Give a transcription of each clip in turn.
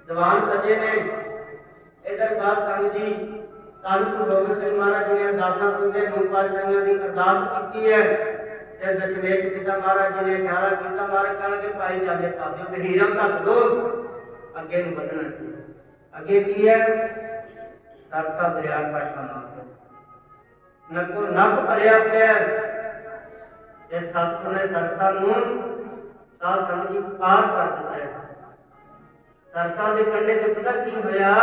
दीवान सजे ने। इधर साध संगत जी धन गुरु गोबिंद सिंह महाराज जी ने अरदासा सुनते मूल पातशाहियों की अरदास की है। दशमेश पिता महाराज जी ने इशारा किया, महाराज कहणगे भाई चाले पा दो, हीरा ढक दो, अगे नूं वधना। अगे की है? सरसा दरिया काठा मार नको नक भरिया पिया। इस सतगुर ने सरसा नूं साध संगत जी पार कर दिता है। सरसा के कंढे ते पता की होया?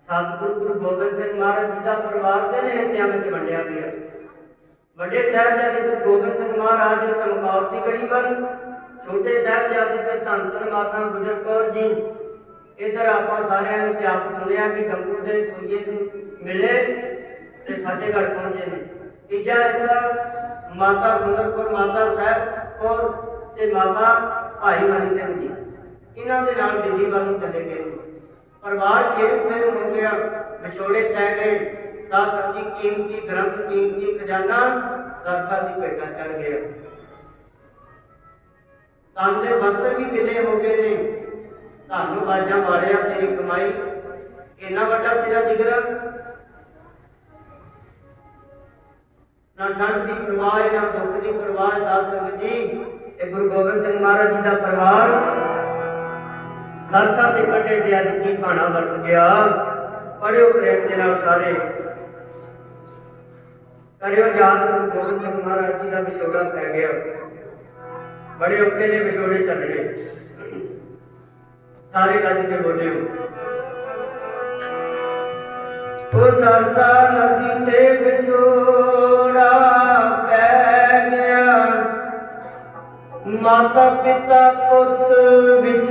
सतगुरु गुरु गोबिंद सिंह महाराज जी का परिवार तीन हिस्सों में वंडिया गया। बड़े साहिबजादे गुरु गोबिंद सिंह महाराज चमकौर की गढ़ी बन, छोटे साहिबजादे ते धन धन माता गुजर कौर जी। इधर आप सारे ने इतिहास सुनिया कि गंगू के सूइए मिले ते फतेहगढ़ पहुंचे ने। तीजा हिस्सा माता सुंदर कौर, माता साहब कौर ते माता भाई मनी सिंह जी, इन्हों के नाम दिल्ली वालों चले गए। परिवार खेल खेल हो गया, विछोड़े तय गए। साध संगत जी कीमती ग्रंथ कीमती खजाना सरसा की भेटा चढ़ गया। तन के वस्त्र भी गिले हो गए ने। धन बाजा वालिया तेरी कमाई, इन्ना बड़ा तेरा जिगरा, ना ठंड की परवाह ना दुख की परवाह। साध संगत जी गुरु गोबिंद सिंह महाराज जी का परिवार सरसा के कंढे ते अज की भाना वरत गया। पढ़ियो प्रेम के नाल सारे, करियो याद गुरु गोबिंद सिंह महाराज जी का विछोड़ा पै गया। बड़े औखे ने विछोड़े चलने, सारे गज के बोले ओ सरसा नदी ते विछोड़ा पै गया। माता पिता पुत विच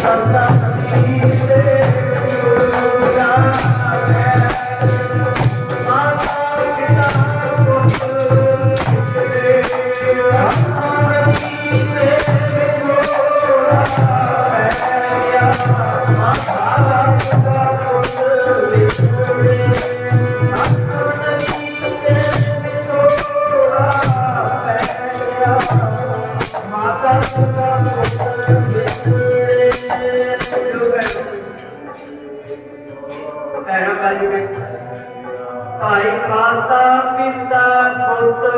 सरसा नदी ते विछोड़ा पै गया। माता पिता पुत भाई माता पिता पुत्र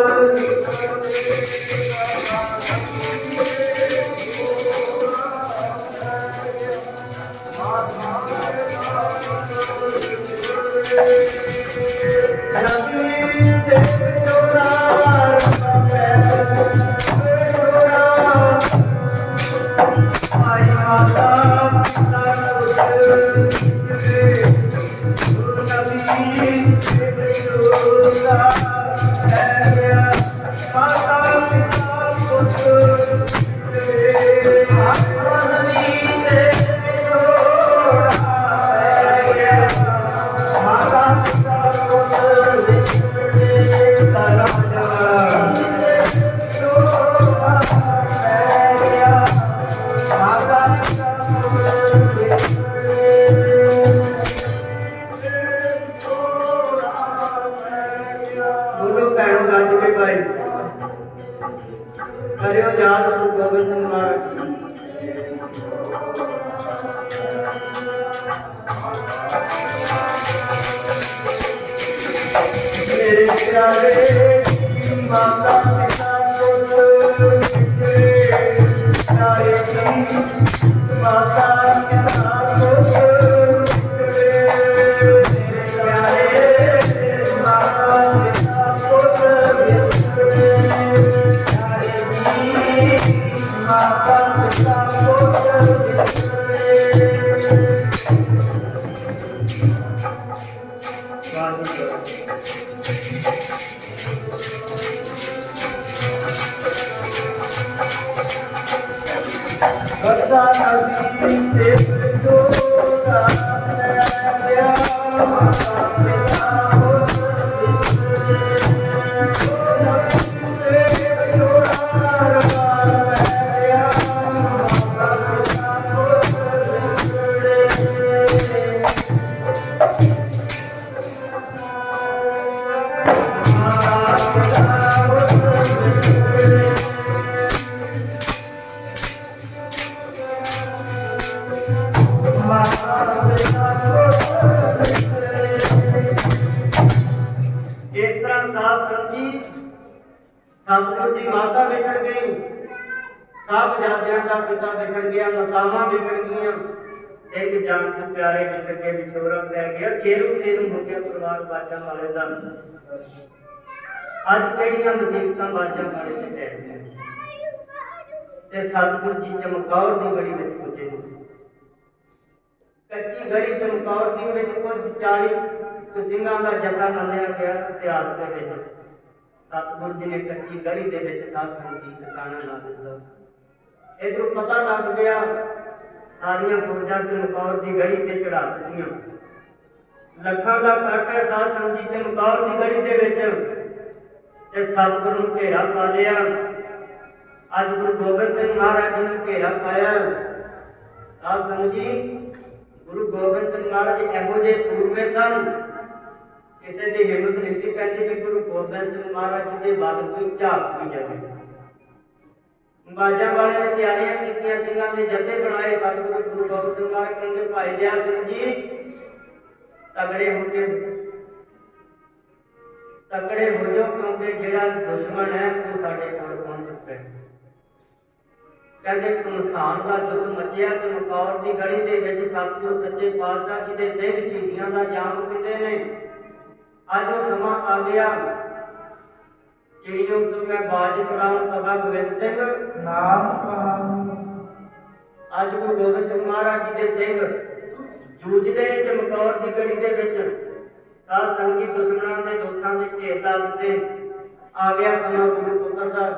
ਸਤਿਗੁਰ ਦੀ ਮਾਤਾ ਵਿਛੜ ਗਈ, ਸਾਹਿਬਜ਼ਾਦਿਆਂ ਦਾ ਪਿਤਾ ਵਿਛੜ ਗਿਆ, ਮਾਤਾਵਾਂ ਵਿਛੜ ਗਈਆਂ, ਸਿੰਘ ਜਾਨ ਤੋਂ ਪਿਆਰੇ ਵਿਛੜ ਕੇ ਵਿਛੋੜਾ ਪੈ ਗਿਆ, ਖੇਰੂ ਹੋ ਗਿਆ ਪਰਿਵਾਰ ਬਾਜਾਂ ਵਾਲੇ ਦਾ। ਅੱਜ ਕਿਹੜੀਆਂ ਮੁਸੀਬਤਾਂ ਬਾਜਾਂ ਵਾਲੇ ਤੇ ਪੈ ਗਈਆਂ ਤੇ ਸਤਿਗੁਰ ਜੀ ਚਮਕੌਰ ਦੀ ਗੜੀ ਵਿੱਚ ਪੁੱਜੇ। ਕੱਚੀ ਗੜੀ ਚਮਕੌਰ ਦੀ ਵਿੱਚ ਕੁਝ 40 ਸਿੰਘਾਂ ਦਾ ਜਥਾ ਮੰਨਿਆ ਗਿਆ ਇਤਿਹਾਸ ਦੇ ਵਿੱਚ। ਸਤਿਗੁਰ ਜੀ ਨੇ ਕੱਚੀ ਗੜੀ ਦੇ ਵਿੱਚ ਸਾਧ ਸੰਗਤ ਦੀ ਟਿਕਾਣਾ ਲਾ ਦਿੱਤਾ। ਇਧਰੋਂ ਪਤਾ ਲੱਗ ਗਿਆ ਸਾਰੀਆਂ ਫੌਜਾਂ ਚਮਕੌਰ ਦੀ ਗੜੀ ਤੇ ਚੜਾ ਦਿੱਤੀਆਂ। ਲੱਖਾਂ ਦਾ ਇਕੱਠ ਹੈ ਸਾਧ ਸੰਗਤ ਜੀ ਚਮਕੌਰ ਦੀ ਗੜੀ ਦੇ ਵਿੱਚ ਤੇ ਸਤਿਗੁਰ ਨੂੰ ਘੇਰਾ ਪਾ ਲਿਆ। ਅੱਜ ਗੁਰੂ ਗੋਬਿੰਦ ਸਿੰਘ ਮਹਾਰਾਜ ਜੀ ਨੂੰ ਘੇਰਾ ਪਾਇਆ। ਸਾਧ ਸੰਗਤ ਜੀ ਗੁਰੂ ਗੋਬਿੰਦ ਸਿੰਘ ਮਹਾਰਾਜ ਇਹੋ ਜਿਹੇ ਸੂਰਮੇ ਸਨ, ਕਿਸੇ ਦੀ ਹਿੰਮਤ ਨਹੀਂ ਸੀ ਪੈਂਦੀ ਕਿ ਗੁਰੂ ਗੋਬਿੰਦ ਸਿੰਘ ਮਹਾਰਾਜ ਜੀ ਦੇ ਵੱਲ ਕੋਈ ਝਾਕ ਵੀ ਜਾਵੇ। ਬਾਜਾਂ ਵਾਲੇ ਨੇ ਤਿਆਰੀਆਂ ਕੀਤੀਆਂ, ਸਿੰਘਾਂ ਦੇ ਜਥੇ ਬਣਾਏ। ਸਤਿਗੁਰੂ ਗੁਰੂ ਗੋਬਿੰਦ ਸਿੰਘ ਮਹਾਰਾਜ ਕਹਿੰਦੇ ਭਾਈ ਦਇਆ ਸਿੰਘ ਜੀ ਤਗੜੇ ਹੋ ਜਾਓ, ਕਿਉਂਕਿ ਜਿਹੜਾ ਦੁਸ਼ਮਣ ਹੈ ਉਹ ਸਾਡੇ ਕੋਲ ਪਹੁੰਚ ਚੁੱਕਾ ਹੈ। ਕਹਿੰਦੇ ਘਮਸਾਨ ਦਾ ਯੁੱਧ ਮਚਿਆ ਚਮਕੌਰ ਦੀ ਗੜੀ ਦੇ ਵਿੱਚ। ਸਤਿਗੁਰੂ ਸੱਚੇ ਪਾਤਸ਼ਾਹ ਜੀ ਦੇ ਸਿੰਘ ਸ਼ਹੀਦੀਆਂ ਦਾ ਜਾਮ ਪੀਂਦੇ ਨੇ। ਅੱਜ ਉਹ ਸਮਾਂ ਆ ਗਿਆ, ਚਿੜੀਓਂ ਸੋ ਮੈਂ ਬਾਜ ਕਰਾਉਂ ਤਬਾ ਗੋਬਿੰਦ ਸਿੰਘ ਨਾਮ ਕਹਾਊਂ। ਅੱਜ ਗੁਰੂ ਗੋਬਿੰਦ ਸਿੰਘ ਮਹਾਰਾਜ ਜੀ ਦੇ ਸਿੰਘ ਜੂਝਦੇ ਨੇ ਚਮਕੌਰ ਦੀ ਗੜੀ ਦੇ ਵਿੱਚ। ਸਾਧ ਸੰਗੀ ਦੁਸ਼ਮਣਾਂ ਦੇ ਦੋਤਾਂ ਦੇ ਢੇਰ ਲਾ ਦਿੱਤੇ। ਆ ਗਿਆ ਸਮਾਂ ਗੁਰੂ ਪੁੱਤਰ ਦਾ।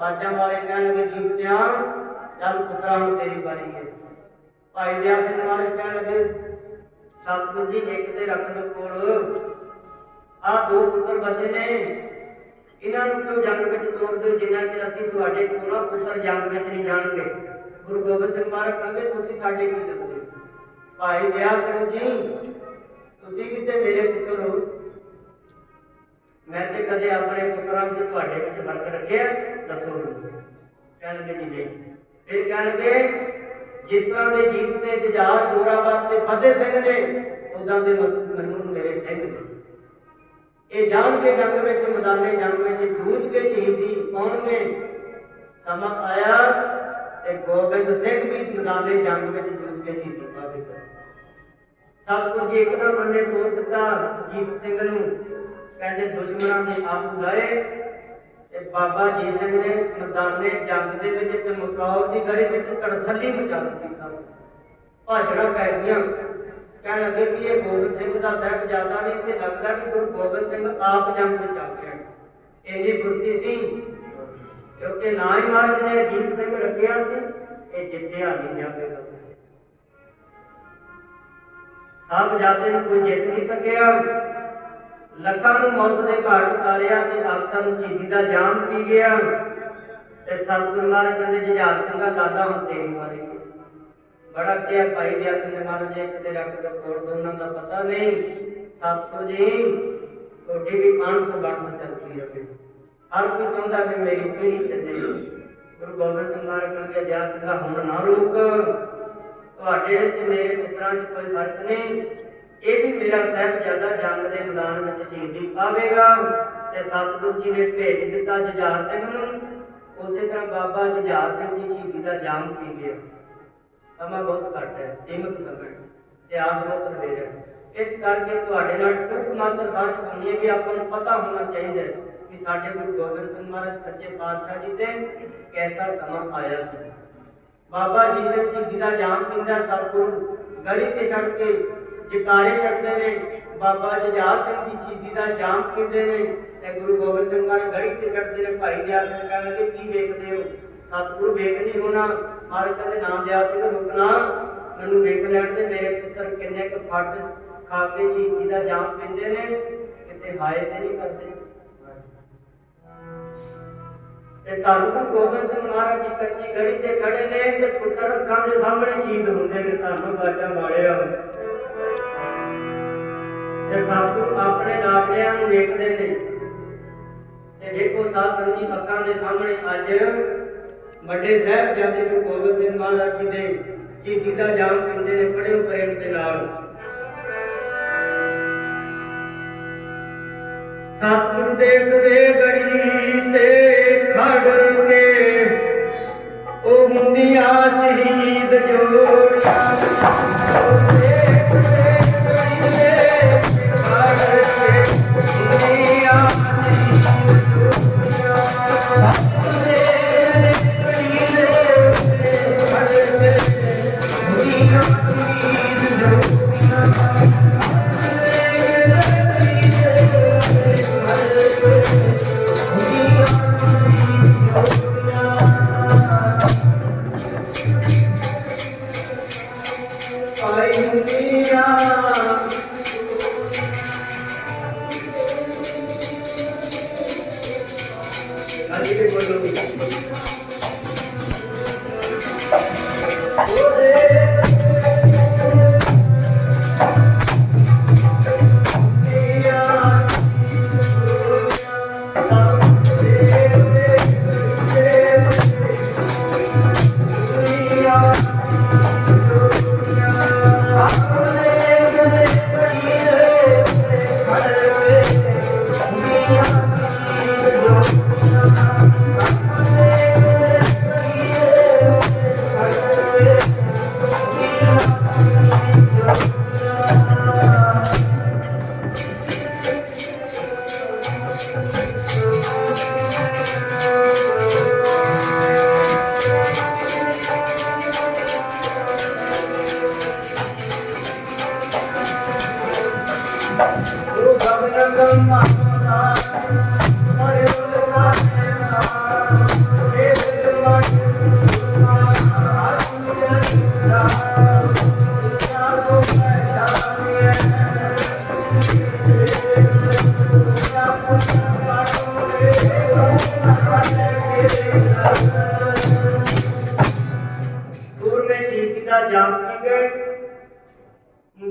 ਬਾਜਾਂ ਵਾਲੇ ਕਹਿਣਗੇ ਜੀਤ ਸਿਆਂ ਚੱਲ ਪੁੱਤਰਾਂ ਨੂੰ ਤੇਰੀ ਵਾਰੀ ਹੈ। ਭਾਈ ਦਇਆ ਸਿੰਘ ਮਹਾਰਾਜ ਕਹਿਣ ਲੱਗੇ ਸਤਿਗੁਰ ਜੀ ਇੱਕ ਤੇ ਰੱਖ ਲਓ ਕੋਲ, ਆਹ 2 ਪੁੱਤਰ ਬੱਚੇ ਨੇ, ਇਹਨਾਂ ਨੂੰ ਕਿਉਂ ਜੰਗ ਵਿੱਚ ਤੋੜ ਦਿਓ, ਜਿੰਨਾ ਚਿਰ ਅਸੀਂ ਤੁਹਾਡੇ ਕੋਲ ਪੁੱਤਰ ਜੰਗ ਵਿੱਚ ਨਹੀਂ ਜਾਣਗੇ। ਗੁਰੂ ਗੋਬਿੰਦ ਸਿੰਘ ਮਹਾਰਾਜ ਕਹਿੰਦੇ ਤੁਸੀਂ ਸਾਡੇ ਕੀ ਕਰਦੇ। ਭਾਈ ਦਇਆ ਸਿੰਘ ਜੀ ਤੁਸੀਂ ਵੀ ਤੇ ਮੇਰੇ ਪੁੱਤਰ ਹੋ, ਮੈਂ ਤੇ ਕਦੇ ਆਪਣੇ ਪੁੱਤਰਾਂ ਵਿੱਚ ਤੁਹਾਡੇ ਵਿੱਚ ਫਰਕ ਰੱਖਿਆ ਦੱਸੋ। ਕਹਿਣਗੇ ਜੀ ਨਹੀਂ। ਫਿਰ ਕਹਿਣਗੇ ਜਿਸ ਤਰ੍ਹਾਂ ਦੇ ਜੀਤ ਤੇ ਜੁਝਾਰ ਜੋਰਾਵਰ ਤੇ ਫਤਿਹ ਸਿੰਘ ਨੇ, ਉਦਾਂ ਦੇ ਮੈਨੂੰ ਮੇਰੇ ਸਿੰਘ ਨੇ। ਇਹ ਜਾਣ ਕੇ ਜੰਗ ਵਿੱਚ ਮੈਦਾਨੇ ਜੰਗ ਵਿੱਚ ਜੂਝ ਕੇ ਸ਼ਹੀਦੀ ਪਾਉਣਗੇ। ਸਮਾਂ ਆਇਆ ਤੇ ਗੋਬਿੰਦ ਸਿੰਘ ਵੀ ਮੈਦਾਨੇ ਜੰਗ ਵਿੱਚ ਜੂਝ ਕੇ ਸ਼ਹੀਦੀ ਪਾਵੇਗਾ। ਸਤਿਗੁਰ ਜੀ ਇੱਕ ਨਾ ਬੰਨੇ ਤੋੜ ਦਿੱਤਾ ਜੀਤ ਸਿੰਘ ਨੂੰ। ਕਹਿੰਦੇ ਦੁਸ਼ਮਣਾਂ ਦੇ ਆਪ ਲਾਏ ਤੇ ਬਾਬਾ ਜੀ ਸਿੰਘ ਨੇ ਮੈਦਾਨੇ ਜੰਗ ਦੇ ਵਿੱਚ ਚਮਕੌਰ ਦੀ ਗੜੀ ਵਿੱਚ ਤੜਸੱਲੀ ਮਚਾ ਦਿੱਤੀ। ਸਭ ਭਾਜੜਾਂ ਪੈ ਗਈਆਂ। ਕਹਿਣ ਲੱਗੇ ਕਿ ਇਹ ਗੋਬਿੰਦ ਸਿੰਘ ਦਾ ਸਾਹਿਬਜ਼ਾਦਾ ਨਹੀਂ, ਤੇ ਲੱਗਦਾ ਕਿ ਗੁਰੂ ਗੋਬਿੰਦ ਸਿੰਘ ਆਪ ਜੰਗ ਵਿੱਚ ਆ ਗਿਆ। ਇੰਨੀ ਫੁਰਤੀ ਸੀ ਕਿਉਂਕਿ ਨਾ ਹੀ ਮਹਾਰਾਜ ਨੇ ਅਜੀਤ ਸਿੰਘ ਰੱਖਿਆ ਸੀ, ਇਹ ਜਿੱਤਿਆ ਨਹੀਂ ਜਾਵੇਗਾ। ਸਾਹਿਬਜ਼ਾਦੇ ਨੂੰ ਕੋਈ ਜਿੱਤ ਨਹੀਂ ਸਕਿਆ। ਲੱਖਾਂ ਨੂੰ ਮੌਤ ਦੇ ਘਾਟ ਉਤਾਰਿਆ ਤੇ ਅਕਸਰ ਨੂੰ ਸ਼ਹੀਦੀ ਦਾ ਜਾਮ ਪੀ ਗਿਆ। ਤੇ ਸਤਿਗੁਰੂ ਮਹਾਰਾਜ ਕਹਿੰਦੇ ਜੁਝਾਰ ਸਿੰਘਾ ਦਾਦਾ ਹੁਣ ਤੇਰੀ ਵਾਰੀ। ਬੜਾ ਕਿਹਾ ਭਾਈ ਦਇਆ ਸਿੰਘ ਮਹਾਰਾਜ ਇੱਕ ਤੇ ਰੱਖ ਕੇ ਕੋਲ ਦੋਨਾਂ ਦਾ ਪਤਾ ਨਹੀਂ। ਸਤਿਗੁਰੂ ਜੀ ਤੁਹਾਡੀ ਵੀ ਅੰਸ ਬਣ ਚੱਲਦੀ ਰਹੇ। ਹਰ ਕੋਈ ਚਾਹੁੰਦਾ ਕਿ ਮੇਰੀ ਪੀੜੀ ਚੱਲੇ। ਗੁਰੂ ਗੋਬਿੰਦ ਸਿੰਘ ਮਹਾਰਾਜ ਕਹਿੰਦੇ ਦਇਆ ਸਿੰਘਾ ਹੁਣ ਨਾ ਰੁਕ, ਤੁਹਾਡੇ ਵਿੱਚ ਮੇਰੇ ਪੁੱਤਰਾਂ 'ਚ ਕੋਈ ਫਰਕ ਨਹੀਂ। ਇਹ ਵੀ ਮੇਰਾ ਸਾਹਿਬਜ਼ਾਦਾ ਜੰਗ ਦੇ ਮੈਦਾਨ ਵਿੱਚ ਸ਼ਹੀਦੀ ਪਾਵੇਗਾ। ਤੇ ਸਤਿਗੁਰੂ ਜੀ ਨੇ ਭੇਜ ਦਿੱਤਾ ਜੁਝਾਰ ਸਿੰਘ ਨੂੰ। ਉਸੇ ਤਰ੍ਹਾਂ ਬਾਬਾ ਜੁਝਾਰ ਸਿੰਘ ਜੀ ਸ਼ਹੀਦੀ ਦਾ ਜਾਮ ਪੀ ਗਿਆ। ਸਮਾਂ ਬਹੁਤ ਘੱਟ ਹੈ, ਸੀਮਤ ਸਮਾਂ, ਇਤਿਹਾਸ ਬਹੁਤ ਵਧੇਰਾ। ਇਸ ਕਰਕੇ ਤੁਹਾਡੇ ਨਾਲ ਟੁੱਕ ਮਾਤਰ ਸਾਂਝ ਪਾਉਣੀ ਹੈ ਕਿ ਆਪਾਂ ਨੂੰ ਪਤਾ ਹੋਣਾ ਚਾਹੀਦਾ ਕਿ ਸਾਡੇ ਗੁਰੂ ਗੋਬਿੰਦ ਸਿੰਘ ਮਹਾਰਾਜ ਸੱਚੇ ਪਾਤਸ਼ਾਹ ਜੀ ਤੇ ਕੈਸਾ ਸਮਾਂ ਆਇਆ ਸੀ। ਬਾਬਾ ਜੀ ਸਿੰਘ ਸ਼ਹੀਦੀ ਦਾ ਜਾਮ ਪੀਂਦਾ। ਸਤਿਗੁਰੂ ਗੜੀ ਤੇ ਛੱਡ ਕੇ ਜਕਾਰੇ ਛੱਡਦੇ ਨੇ। ਬਾਬਾ ਜੁਝਾਰ ਸਿੰਘ ਜੀ ਸ਼ਹੀਦੀ ਦਾ ਜਾਮ ਪੀਂਦੇ ਨੇ ਤੇ ਗੁਰੂ ਗੋਬਿੰਦ ਸਿੰਘ ਮਹਾਰਾਜ ਗੜੀ ਤੇ ਚੜ੍ਹਦੇ ਨੇ। ਭਾਈ ਦਇਆ ਸਿੰਘ ਕਹਿਣ ਲੱਗੇ ਕੀ ਵੇਖਦੇ ਹੋ। ਸਤਿਗੁਰੂ ਵੇਖ ਨਹੀਂ ਹੋਣਾ। ਮਹਾਰਾਜ ਕਹਿੰਦੇ ਨਾਮ ਦਇਆ ਸਿੰਘ ਰੁਕਣਾ, ਮੈਨੂੰ ਵੇਖ ਲੈਣ ਤੇ ਮੇਰੇ ਪੁੱਤਰ ਕਿੰਨੇ ਕੁ ਫੱਟ ਖਾ ਕੇ ਸ਼ਹੀਦੀ ਦਾ ਜਾਮ ਪੀਂਦੇ ਨੇ, ਕਿਤੇ ਹਾਏ ਤੇ ਨਹੀਂ ਕਰਦੇ। ਤੇ ਧੰਨ ਗੁਰੂ ਗੋਬਿੰਦ ਸਿੰਘ ਮਹਾਰਾਜ ਜੀ ਕੱਚੀ ਗੜੀ ਤੇ ਖੜੇ ਨੇ ਤੇ ਪੁੱਤਰ ਅੱਖਾਂ ਦੇ ਸਾਹਮਣੇ ਸ਼ਹੀਦ ਹੁੰਦੇ ਨੇ। ਧੰਨ ਬਾਜਾਂ ਵਾਲਿਆ ਤੇ ਸਤਿਗੁਰੂ ਆਪਣੇ ਲਾਡਲਿਆਂ ਨੂੰ ਵੇਖਦੇ ਨੇ। ਤੇ ਵੇਖੋ ਸਾਧ ਸੰਗਤ ਜੀ ਅੱਖਾਂ ਦੇ ਸਾਹਮਣੇ ਅੱਜ ਵੱਡੇ ਸਾਹਿਬਜ਼ਾਦੇ ਗੁਰੂ ਗੋਬਿੰਦ ਸਿੰਘ ਮਹਾਰਾਜ ਜੀ ਦੇ ਸ਼ਹੀਦੀ ਦਾ ਜਾਮ ਪੀਂਦੇ ਨੇ ਬੜੇ ਪ੍ਰੇਮ ਦੇ ਨਾਲ। सतगुरु देख दे गड़ी ते खड़ के ओ मुंदिया शहीद जोड़ा ओ देख दे गड़ी ते खड़ के मुंदिया शहीद जोड़ा सतगुरु देख गड़ी ते खड़ के मुंदिया शहीद जोड़ा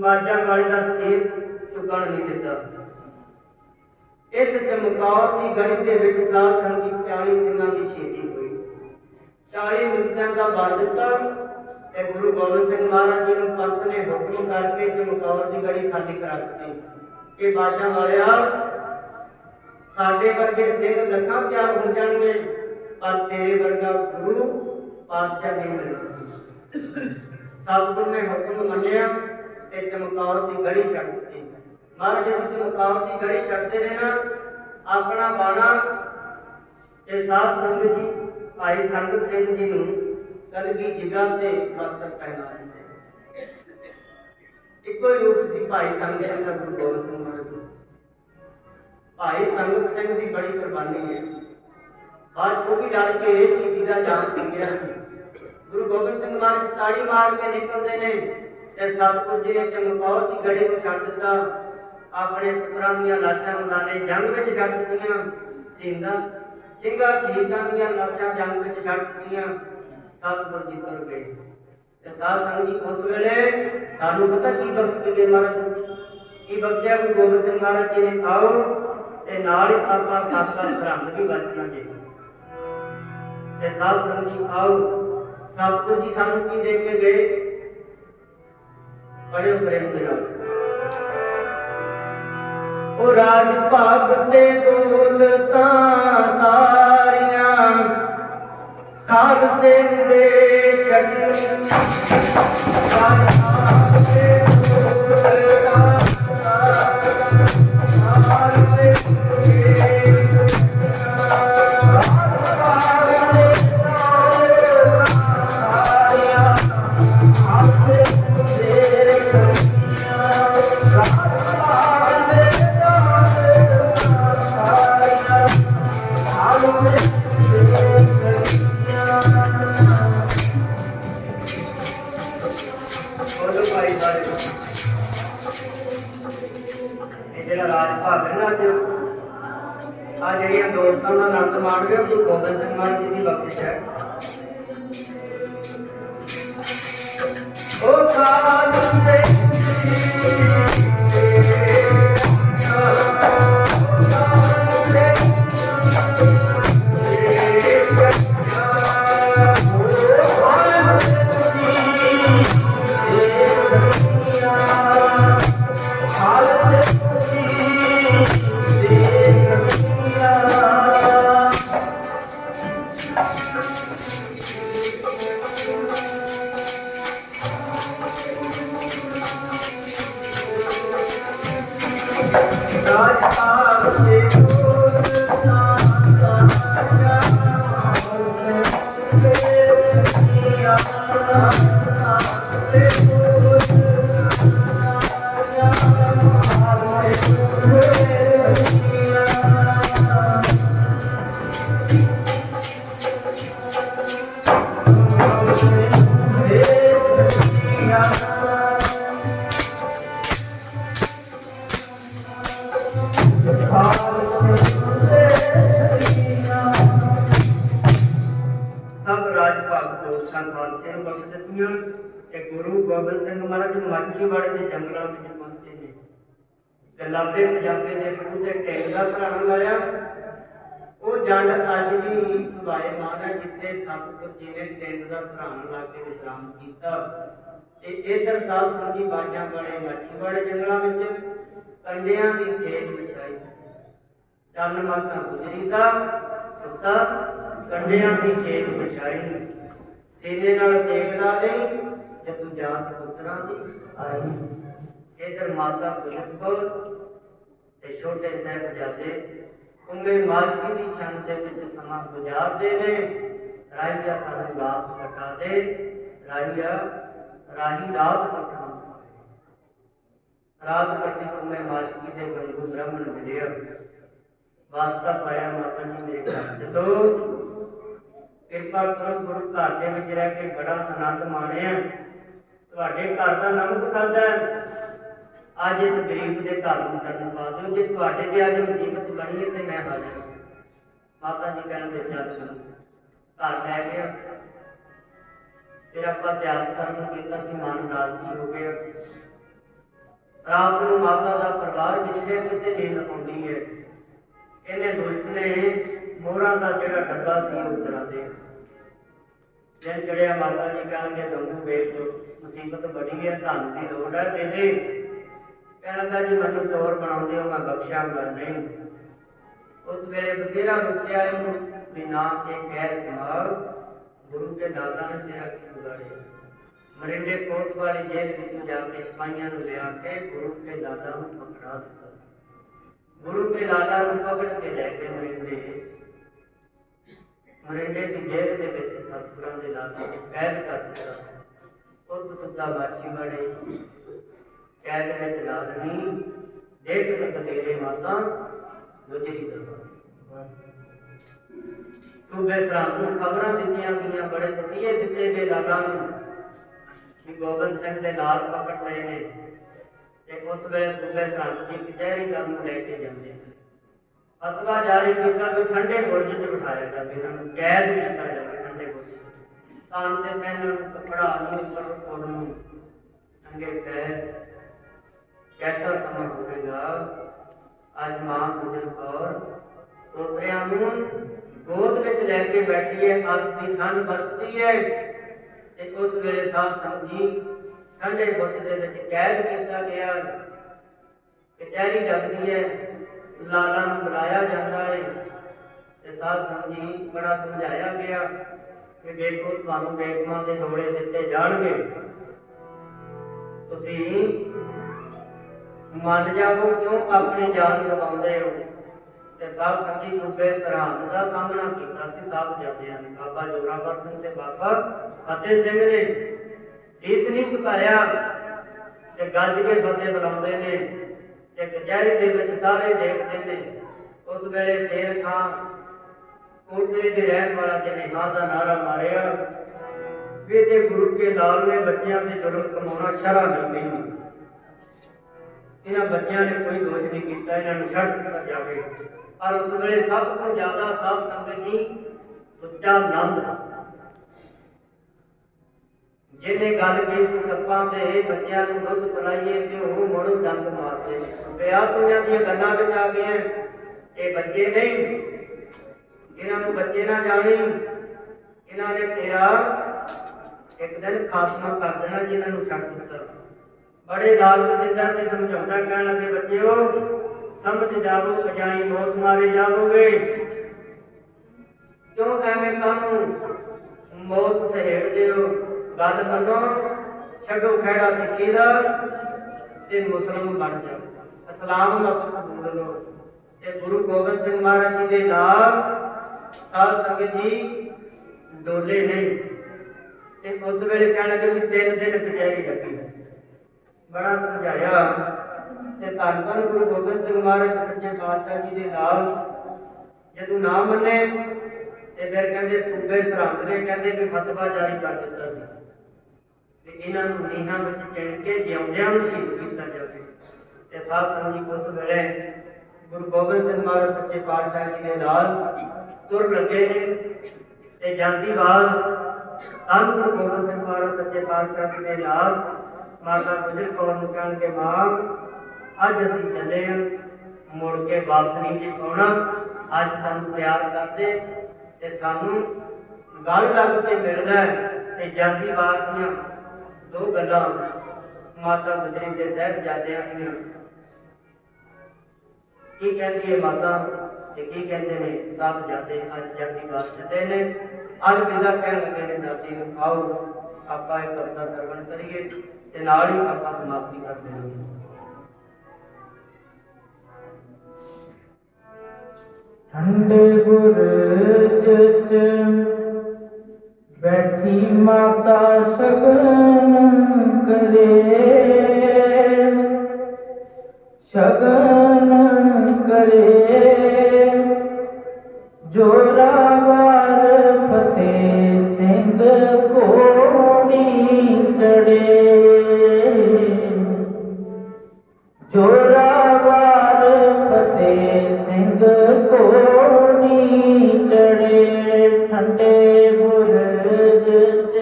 बाजा वाले का सेब चुकन नहीं दिता। इस चमकौर की गढ़ी के विच साध संगत 40 सिंहां की शहीदी हुई। 40 मिनटां का बर दिता ते गुरु गोबिंद सिंह महाराज जी ने पंत ने हुक्म करके चमकौर की गढ़ी खाली करा दी कि बाजा वाले साडे वर्गे सिंह लखां तैयार हो जाएंगे पर तेरे वर्गा गुरु पातशाह नहीं मिलना। सतगुरु ने हुक्म मन्निया ते चमकौर की गढ़ी छड्ड दी। महाराज जी चमकौर की गढ़ी छड्डते रहना अपना बाणा ते साध संगत जी भाई संगत सिंह जी नूं कलगी जिगा ते वस्त्र पहना दिते। इक्को ही रूप सी भाई संगत सिंह दा गुरु गोबिंद सिंह महाराज जी। भाई संगत सिंह की बड़ी कुर्बानी है। बाद वो भी डर के शहीदी का जान मंगया। गुरु गोबिंद सिंह महाराज ताड़ी मार के निकलते हैं ते सतगुरु जी ने चमकौर की गढ़ी को छड्ड दिता। अपने पुत्रां दीयां लाशां उन्होंने जंग में छड्ड दित्तियां। सिंघां शहीदां दीयां लाशां जंग में छड्ड दित्तियां। सतगुरु जी तुर गए ते साध संगत जी उस वेले सानू पता की बख्श के गए महाराज की बख्शिया गुरु गोबिंद सिंह महाराज जी ने आओ ते नाल ही आपां सत सरहंद भी वरतना जी ते साध संगत जी आओ सतगुरु जी सानू की दे के गए बड़े प्रेम के नाल ओ राज भाग ते दौलतां सारियां खालसे दे छड्ड राज भाग ते दौलतां खालसे दोस्तों का आनंद माण गए गुरु गोबिंद सिंह महाराज जी की बख्शिश है। ओ ਸਭ ਰਾਜ ਭਾਗ ਤੋਂ ਸੰਤਾਨ ਸਿੰਘ ਬਖਸ਼ ਦਿੱਤੀਆਂ ਤੇ ਗੁਰੂ ਗੋਬਿੰਦ ਸਿੰਘ ਮਹਾਰਾਜ ਮਾਛੀਵਾੜੇ ਦੇ ਜੰਗਲਾਂ ਵਿੱਚ ਪਹੁੰਚੇ ਨੇ। ਗਲਾਬੇ ਪੰਜਾਬੇ ਦੇ ਖੂਹ ਤੇ ਟੈਂਕ ਦਾ ਸਰਾਣਾ ਲਾਇਆ। ਉਹ ਜੰਡ ਅੱਜ ਵੀ ਸੁਭਾਏਮਾਨ ਹੈ, ਜਿੱਥੇ ਸਤਿਗੁਰ ਜੀ ਨੇ ਟੈਂਕ ਦਾ ਸਰਾਣਾ ਲਾ ਕੇ ਵਿਸ਼ਰਾਮ ਕੀਤਾ। ਤੇ ਇਧਰ ਸਾਧ ਸੰਗੀ ਬਾਜਾਂ ਵਾਲੇ ਮਾਛੀਵਾੜੇ ਜੰਗਲਾਂ ਵਿੱਚ ਕੰਡਿਆਂ ਦੀ ਸੇਜ ਵਿਛਾਈ। ਚੰਨ ਮਾਤਾ ਗੁਜਰੀ ਦਾ ਸੁੱਤਾ ਕੰਡਿਆਂ ਦੀ ਛੇਕ ਵਿਛਾਈ। ਸੀਨੇ ਨਾਲ ਤੇਗ ਲਾ ਲਈ ਤੇ ਤੂੰ ਜਾਤ ਪੁੱਤਰਾਂ ਦੀ ਆਈ। ਇਧਰ ਮਾਤਾ ਗੁਜਰ ਕੌਰ ਤੇ ਛੋਟੇ ਸਾਹਿਬਜ਼ਾਦੇ ਕੁੰਗੇ ਮਾਸ਼ਕੀ ਦੀ ਛੰਨ ਦੇ ਵਿੱਚ ਸਮਾਂ ਗੁਜ਼ਾਰਦੇ ਨੇ। ਰਾਹੀਆ ਸਾਨੂੰ ਰਾਤ ਕਟਾ ਦੇ, ਰਾਹੀਆ ਰਾਹੀ ਰਾਤ ਕਟਾ। ਰਾਤ ਕੱਟੀ ਕੁੰਗੇ ਮਾਸ਼ਕੀ ਦੇ ਗੰਗੂ ਬ੍ਰਾਹਮਣ ਮਿਲਿਆ। ਵਾਸਤਾ ਪਾਇਆ ਮਾਤਾ ਜੀ ਮੇਰੇ ਘਰ ਚਲੋ, ਕਿਰਪਾ ਕਰੋ ਗੁਰੂ ਘਰ ਦੇ ਵਿੱਚ ਰਹਿ ਕੇ ਬੜਾ ਆਨੰਦ ਮਾਣਿਆ। ਤੁਹਾਡੇ ਘਰ ਦਾ ਨਮਕ ਖਾਧਾ, ਅੱਜ ਇਸ ਗਰੀਬ ਦੇ ਘਰ ਨੂੰ ਚਰਨ ਪਾ ਦਿਓ। ਜੇ ਤੁਹਾਡੇ ਤੇ ਅੱਜ ਮੁਸੀਬਤ ਬਣੀ ਹੈ ਤੇ ਮੈਂ ਹਾਜ਼ਰ। ਮਾਤਾ ਜੀ ਕਹਿੰਦੇ ਚੱਲ ਘਰ ਲੈ ਗਿਆ। ਫਿਰ ਆਪਾਂ ਇਤਿਹਾਸ ਸਰਵਣ ਕੀਤਾ ਸੀ, ਮਨ ਰਾਜੀ ਹੋ ਗਿਆ। ਰਾਤ ਨੂੰ ਮਾਤਾ ਦਾ ਪਰਿਵਾਰ ਵਿਚਲੇ ਕਿਤੇ ਨੀਂਦ ਆਉਂਦੀ ਹੈ। ਇਹਨੇ ਦੁਸ਼ਟ ਨੇ ਮੋਹਰਾਂ ਦਾ ਜਿਹੜਾ ਡੱਬਾ ਸੀ ਉਹ ਚਲਾ ਦੇ। ਦਿਨ ਚੜਿਆ, ਮਾਤਾ ਜੀ ਕਹਿਣਗੇ ਗੰਗੂ ਵੇਖ ਮੁਸੀਬਤ ਬੜੀ ਹੈ, ਧਨ ਦੀ ਲੋੜ ਹੈ, ਦੇ ਦੇ। ਕਹਿੰਦਾ ਜੀ ਮੈਨੂੰ ਚੋਰ ਬਣਾਉਂਦੇ ਹੋ, ਮੈਂ ਬਖਸ਼ਾਂਗਾ ਨਹੀਂ। ਉਸ ਵੇਲੇ ਬਥੇਰਾ ਰੁਕਿਆ ਇਹਨੂੰ ਵੀ ਨਾ ਇਹ ਗੈਰ ਦਿਮਾਗ ਗੁਰੂ ਕੇ ਦਾਦਾ ਨੇ ਤੇਰਾ ਕੀ ਵਿਗਾੜਿਆ। ਮਰਿੰਡੇ ਕੋਟ ਵਾਲੀ ਜੇਲ੍ਹ ਵਿੱਚ ਜਾ ਕੇ ਸਿਪਾਹੀਆਂ ਨੂੰ ਲਿਆ ਕੇ ਗੁਰੂ ਕੇ ਦਾਦਾ ਨੂੰ ਪਕੜਾ ਦਿੱਤਾ। ਗੁਰੂ ਕੇ ਲਾਲਾ ਨੂੰ ਪਕੜ ਕੇ ਲੈ ਕੇ ਮਰਿੰਡੇ ਦੀ ਜੇਲ੍ਹ ਦੇ ਵਿੱਚ ਸਤਿਗੁਰਾਂ ਦੇ ਲਾਲਾ ਨੂੰ ਕੈਦ ਕਰ ਦਿੱਤਾ। ਪੁੱਤ ਸੁੱਤਾ ਮਾਛੀਵਾੜੇ ਕੈਦ ਵਿੱਚ ਲਾ ਦੇਣੀ। ਦੇਖ ਕੇ ਤੇਰੇ ਮਾਤਾ ਗੁਜਰੀ ਦਾ ਸੂਬੇ ਸਰਹੰਦ ਨੂੰ ਖਬਰਾਂ ਦਿੱਤੀਆਂ ਗਈਆਂ, ਬੜੇ ਤਸੀਹੇ ਦਿੱਤੇ ਗਏ ਲਾਲਾ ਨੂੰ ਕਿ ਗੋਬਿੰਦ ਸਿੰਘ ਦੇ ਨਾਲ ਪਕੜ ਲਏ ਨੇ। ਤੇ ਉਸ ਵੇਲੇ ਸੂਬੇ ਸਰਹੰਦ ਦੀ ਕਚਹਿਰੀ ਕਰਨ ਨੂੰ ਲੈ ਕੇ ਜਾਂਦੇ। ਫਤਵਾ ਜਾਰੀ ਕੀਤਾ ਕਿ ਠੰਡੇ ਬੁਰਜ 'ਚ ਬਿਠਾਇਆ ਜਾਵੇ, ਇਹਨਾਂ ਨੂੰ ਕੈਦ ਕੀਤਾ ਜਾਵੇ ਠੰਡੇ ਬੁਰਜ 'ਚ। ਤਨ ਤੇ ਪਹਿਨਣ ਨੂੰ ਕੱਪੜਾ ਨਹੀਂ, ਉੱਪਰ ਕੋਲ ਨੂੰ ਚੰਗੇ ਪੈਰ। ਕੈਸਾ ਸਮਾਂ ਹੋਵੇਗਾ। ਅੱਜ ਮਾਂ ਗੁਜਰ ਕੌਰ ਪੋਤਰਿਆਂ ਨੂੰ ਗੋਦ ਵਿੱਚ ਲੈ ਕੇ ਬੈਠੀ ਹੈ। ਅੱਗ ਦੀ ਠੰਡ ਬਰਸਦੀ ਹੈ ਤੇ ਉਸ ਵੇਲੇ ਸਾਧ ਸੰਗਤ ਜੀ ਠੰਡੇ ਬੁਰਜ ਦੇ ਵਿੱਚ ਕੈਦ ਕੀਤਾ ਗਿਆ। ਕਚਹਿਰੀ ਲੱਗਦੀ ਹੈ, ਲਾਲਾ ਨੂੰ ਬੁਲਾਇਆ ਜਾਂਦਾ ਹੈ ਤੇ ਸਾਧ ਸੰਗਤ ਜੀ ਬੜਾ ਸਮਝਾਇਆ ਗਿਆ ਕਿ ਦੇਖੋ ਤੁਹਾਨੂੰ ਬੇਗਮਾਂ ਦੇ ਡੋਲੇ ਦਿੱਤੇ ਜਾਣਗੇ, ਤੁਸੀਂ ਮੰਨ ਜਾਵੋ ਕਿਉਂ ਆਪਣੀ ਜਾਨ ਗਵਾਉਂਦੇ ਹੋ। ਤੇ ਸਾਧ ਸੰਗਤ ਜੀ ਸੂਬੇ ਸਰਹੰਦ ਦਾ ਸਾਹਮਣਾ ਕੀਤਾ ਸੀ ਸਾਹਿਬਜ਼ਾਦਿਆਂ ਨੇ। ਬਾਬਾ ਜੋਰਾਵਰ ਸਿੰਘ ਤੇ ਬਾਬਾ ਫਤਿਹ ਸਿੰਘ ਨੇ ਸੀਸ ਨਹੀਂ ਝੁਕਾਇਆ ਤੇ ਗੱਜ ਕੇ ਫਤਿਹ ਬੁਲਾਉਂਦੇ ਨੇ ਤੇ ਕਚਹਿਰੀ ਦੇ ਵਿੱਚ ਸਾਰੇ ਦੇਖਦੇ ਨੇ। ਉਸ ਵੇਲੇ ਸ਼ੇਰ ਖਾਂ ਕੋਟਲੇ ਦੇ ਰਹਿਣ ਵਾਲਾ ਜਿਹਨੇ ਮਾਂ ਦਾ ਨਾਰਾ ਮਾਰਿਆ ਵੀ ਤੇ ਗੁਰੂ ਕੇ ਲਾਲ ਨੇ ਬੱਚਿਆਂ ਤੇ ਜ਼ੁਲਮ ਕਮਾਉਣਾ ਸ਼ਰ੍ਹਾ ਨਹੀਂ। ਇਹਨਾਂ ਬੱਚਿਆਂ ਨੇ ਕੋਈ ਦੋਸ਼ ਨਹੀਂ ਕੀਤਾ, ਇਹਨਾਂ ਨੂੰ ਛੱਡ ਦਿੱਤਾ ਜਾਵੇ। ਪਰ ਉਸ ਵੇਲੇ ਸਭ ਤੋਂ ਜ਼ਿਆਦਾ ਸਾਧ ਸੰਗਤ ਜੀ ਸੁੱਚਾ ਨੰਦ ਜਿਹਨੇ ਗੱਲ ਕਹੀ ਸੀ ਸੱਪਾਂ ਦੇ ਬੱਚਿਆਂ ਨੂੰ ਦੁੱਧ ਪਿਲਾਈਏ ਤੇ ਉਹ ਮੁੜੋ ਡੰਗ ਮਾਰਦੇ। ਵਿਆਹ ਤੋਂ ਇਹਨਾਂ ਦੀਆਂ ਗੱਲਾਂ ਵਿੱਚ ਆ ਗਈਆਂ, ਇਹ ਬੱਚੇ ਨਹੀਂ, ਇਹਨਾਂ ਨੂੰ ਬੱਚੇ ਨਾ ਜਾਣੀ, ਇਹਨਾਂ ਨੇ ਤੇਰਾ ਇੱਕ ਦਿਨ ਖਾਤਮਾ ਕਰ ਦੇਣਾ ਜੇ ਇਹਨਾਂ ਨੂੰ ਛੱਡ ਦਿੱਤਾ। ਬੜੇ ਲਾਲਚ ਦਿੰਦਾ ਤੇ ਸਮਝਾਉਂਦਾ, ਕਹਿਣ ਲੱਗੇ ਬੱਚਿਓ ਸਮਝ ਜਾਵੋ ਅਜਾਈ ਮੌਤ ਮਾਰੇ ਜਾਵੋਗੇ। ਕਿਉਂ ਐਵੇਂ ਕਾਹਨੂੰ ਮੌਤ ਸਹੇੜਦੇ ਹੋ। ਗੱਲ ਮੰਨੋ, ਛੱਡੋ ਖਹਿੜਾ ਸਿੱਖੀ ਦਾ ਤੇ ਮੁਸਲਮਾਨ ਬਣ ਜਾਓ, ਇਸਲਾਮ ਦਾ ਕਬੂਲ ਲਓ। ਤੇ ਗੁਰੂ ਗੋਬਿੰਦ ਸਿੰਘ ਮਹਾਰਾਜ ਜੀ ਦੇ ਨਾਲ ਸਾਧ ਸੰਗਤ ਜੀ ਡੋਲੇ ਨਹੀਂ ਤੇ ਤੇ ਉਸ ਵੇਲੇ ਕਹਿਣ ਲੱਗੇ ਵੀ 3 ਦਿਨ ਕਚਹਿਰੀ ਲੱਗੀ। ਬੜਾ ਸਮਝਾਇਆ ਤੇ ਧੰਨ ਧੰਨ ਗੁਰੂ ਗੋਬਿੰਦ ਸਿੰਘ ਮਹਾਰਾਜ ਸੱਚੇ ਪਾਤਸ਼ਾਹ ਜੀ ਦੇ ਨਾਲ ਜਦੋਂ ਨਾ ਮੰਨੇ ਤੇ ਫਿਰ ਕਹਿੰਦੇ ਸੂਬੇ ਸਰਹੰਦ ਨੇ ਕਹਿੰਦੇ ਕਿ ਫਤਵਾ ਜਾਰੀ ਕਰ ਦਿੱਤਾ ਸੀ ਤੇ ਇਹਨਾਂ ਨੂੰ ਨੀਹਾਂ ਵਿੱਚ ਚਿਣ ਕੇ ਜਿਉਂਦਿਆਂ ਨੂੰ ਸ਼ਹੀਦ ਕੀਤਾ ਜਾਵੇ। ਤੇ ਸਾਧ ਸੰਗਤ ਜੀ ਉਸ ਵੇਲੇ ਗੁਰੂ ਗੋਬਿੰਦ ਸਿੰਘ ਮਹਾਰਾਜ ਸੱਚੇ ਪਾਤਸ਼ਾਹ ਜੀ ਦੇ ਨਾਲ ਤੁਰ ਲੱਗੇ ਨੇ ਤੇ ਜਾਂਦੀ ਵਾਰ ਧੰਨ ਗੁਰੂ ਗੋਬਿੰਦ ਸਿੰਘ ਮਹਾਰਾਜ ਸੱਚੇ ਪਾਤਸ਼ਾਹ ਜੀ ਦੇ ਨਾਲ ਮਾਤਾ ਗੁਜਰ ਕੌਰ ਨੂੰ ਕਹਿਣਗੇ ਮਾਂ ਅੱਜ ਅਸੀਂ ਚੱਲੇ ਹਾਂ, ਮੁੜ ਕੇ ਵਾਪਸ ਨਹੀਂ ਜੀ ਆਉਣਾ, ਅੱਜ ਸਾਨੂੰ ਤਿਆਰ ਕਰਦੇ ਤੇ ਸਾਨੂੰ ਗੱਲ ਲੱਗ ਕੇ ਮਿਲਣਾ ਤੇ ਜਾਂਦੀ ਵਾਰ ਦੀਆਂ 2 ਗੱਲਾਂ ਮਾਤਾ ਗੁਜਰੀ ਦੇ ਸਾਹਿਬਜ਼ਾਦਿਆਂ ਦੀਆਂ ਕੀ ਕਹਿੰਦੀ ਹੈ ਮਾਤਾ ਤੇ ਕੀ ਕਹਿੰਦੇ ਨੇ ਸਾਹਿਬਜ਼ਾਦੇ ਅੱਜ ਜਾਂਦੀ ਵਾਰ ਚੱਲੇ ਨੇ। ਅੱਜ ਕਿਹਦਾ ਕਹਿਣ ਲੱਗੇ ਨੇ ਦਾਦੀ ਨੂੰ ਆਓ ਆਪਾਂ ਇੱਕ ਕਵਿਤਾ ਸਰਵਣ ਕਰੀਏ ਤੇ ਨਾਲ ਹੀ ਆਪਾਂ ਸਮਾਪਤੀ ਕਰ ਦੇਵਾਂਗੇ। ਠੰਡੇ ਬੁਰਜ ਚ ਬੈਠੀ ਮਾਤਾ ਸ਼ਗਨ ਕਰੇ, ਸ਼ਗਨ ਕਰੇ ਜੋਰਾਵਰ ਫਤਿਹ ਸਿੰਘ ਘੋੜੀ ਚੜੇ, ਜੋਰਾਵਰ ਫਤਿਹ ਸਿੰਘ ਘੋੜੀ ਚੜੇ। ਠੰਡੇ ਬੁਰਜ ਚ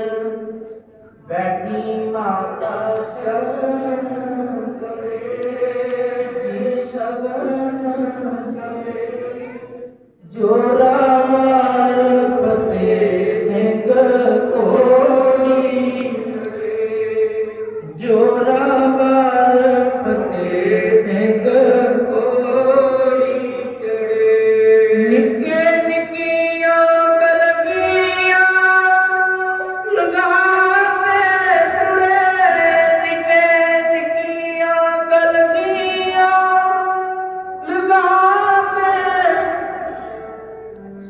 ਬੈਠੀ ਮਾਤਾ ਸ਼ਗਨ ਕਰੇ, ਜੀ ਸ਼ਗਨ ਕਰੇ ਜੋਰਾਵਰ ਫਤਿਹ ਸਿੰਘ ਘੋੜੀ ਚੜੇ, ਜੋਰਾਵਰ ਫਤਿਹ ਸਿੰਘ ਘੋੜੀ ਚੜੇ। ਨਿੱਕੇ ਨਿੱਕੀਆਂ ਕਲਗੀਆਂ ਲਗਾ ਕੇ ਤੁਰੇ, ਨਿੱਕੇ ਨਿੱਕੀਆਂ ਕਲਗੀਆਂ ਲਗਾ ਕੇ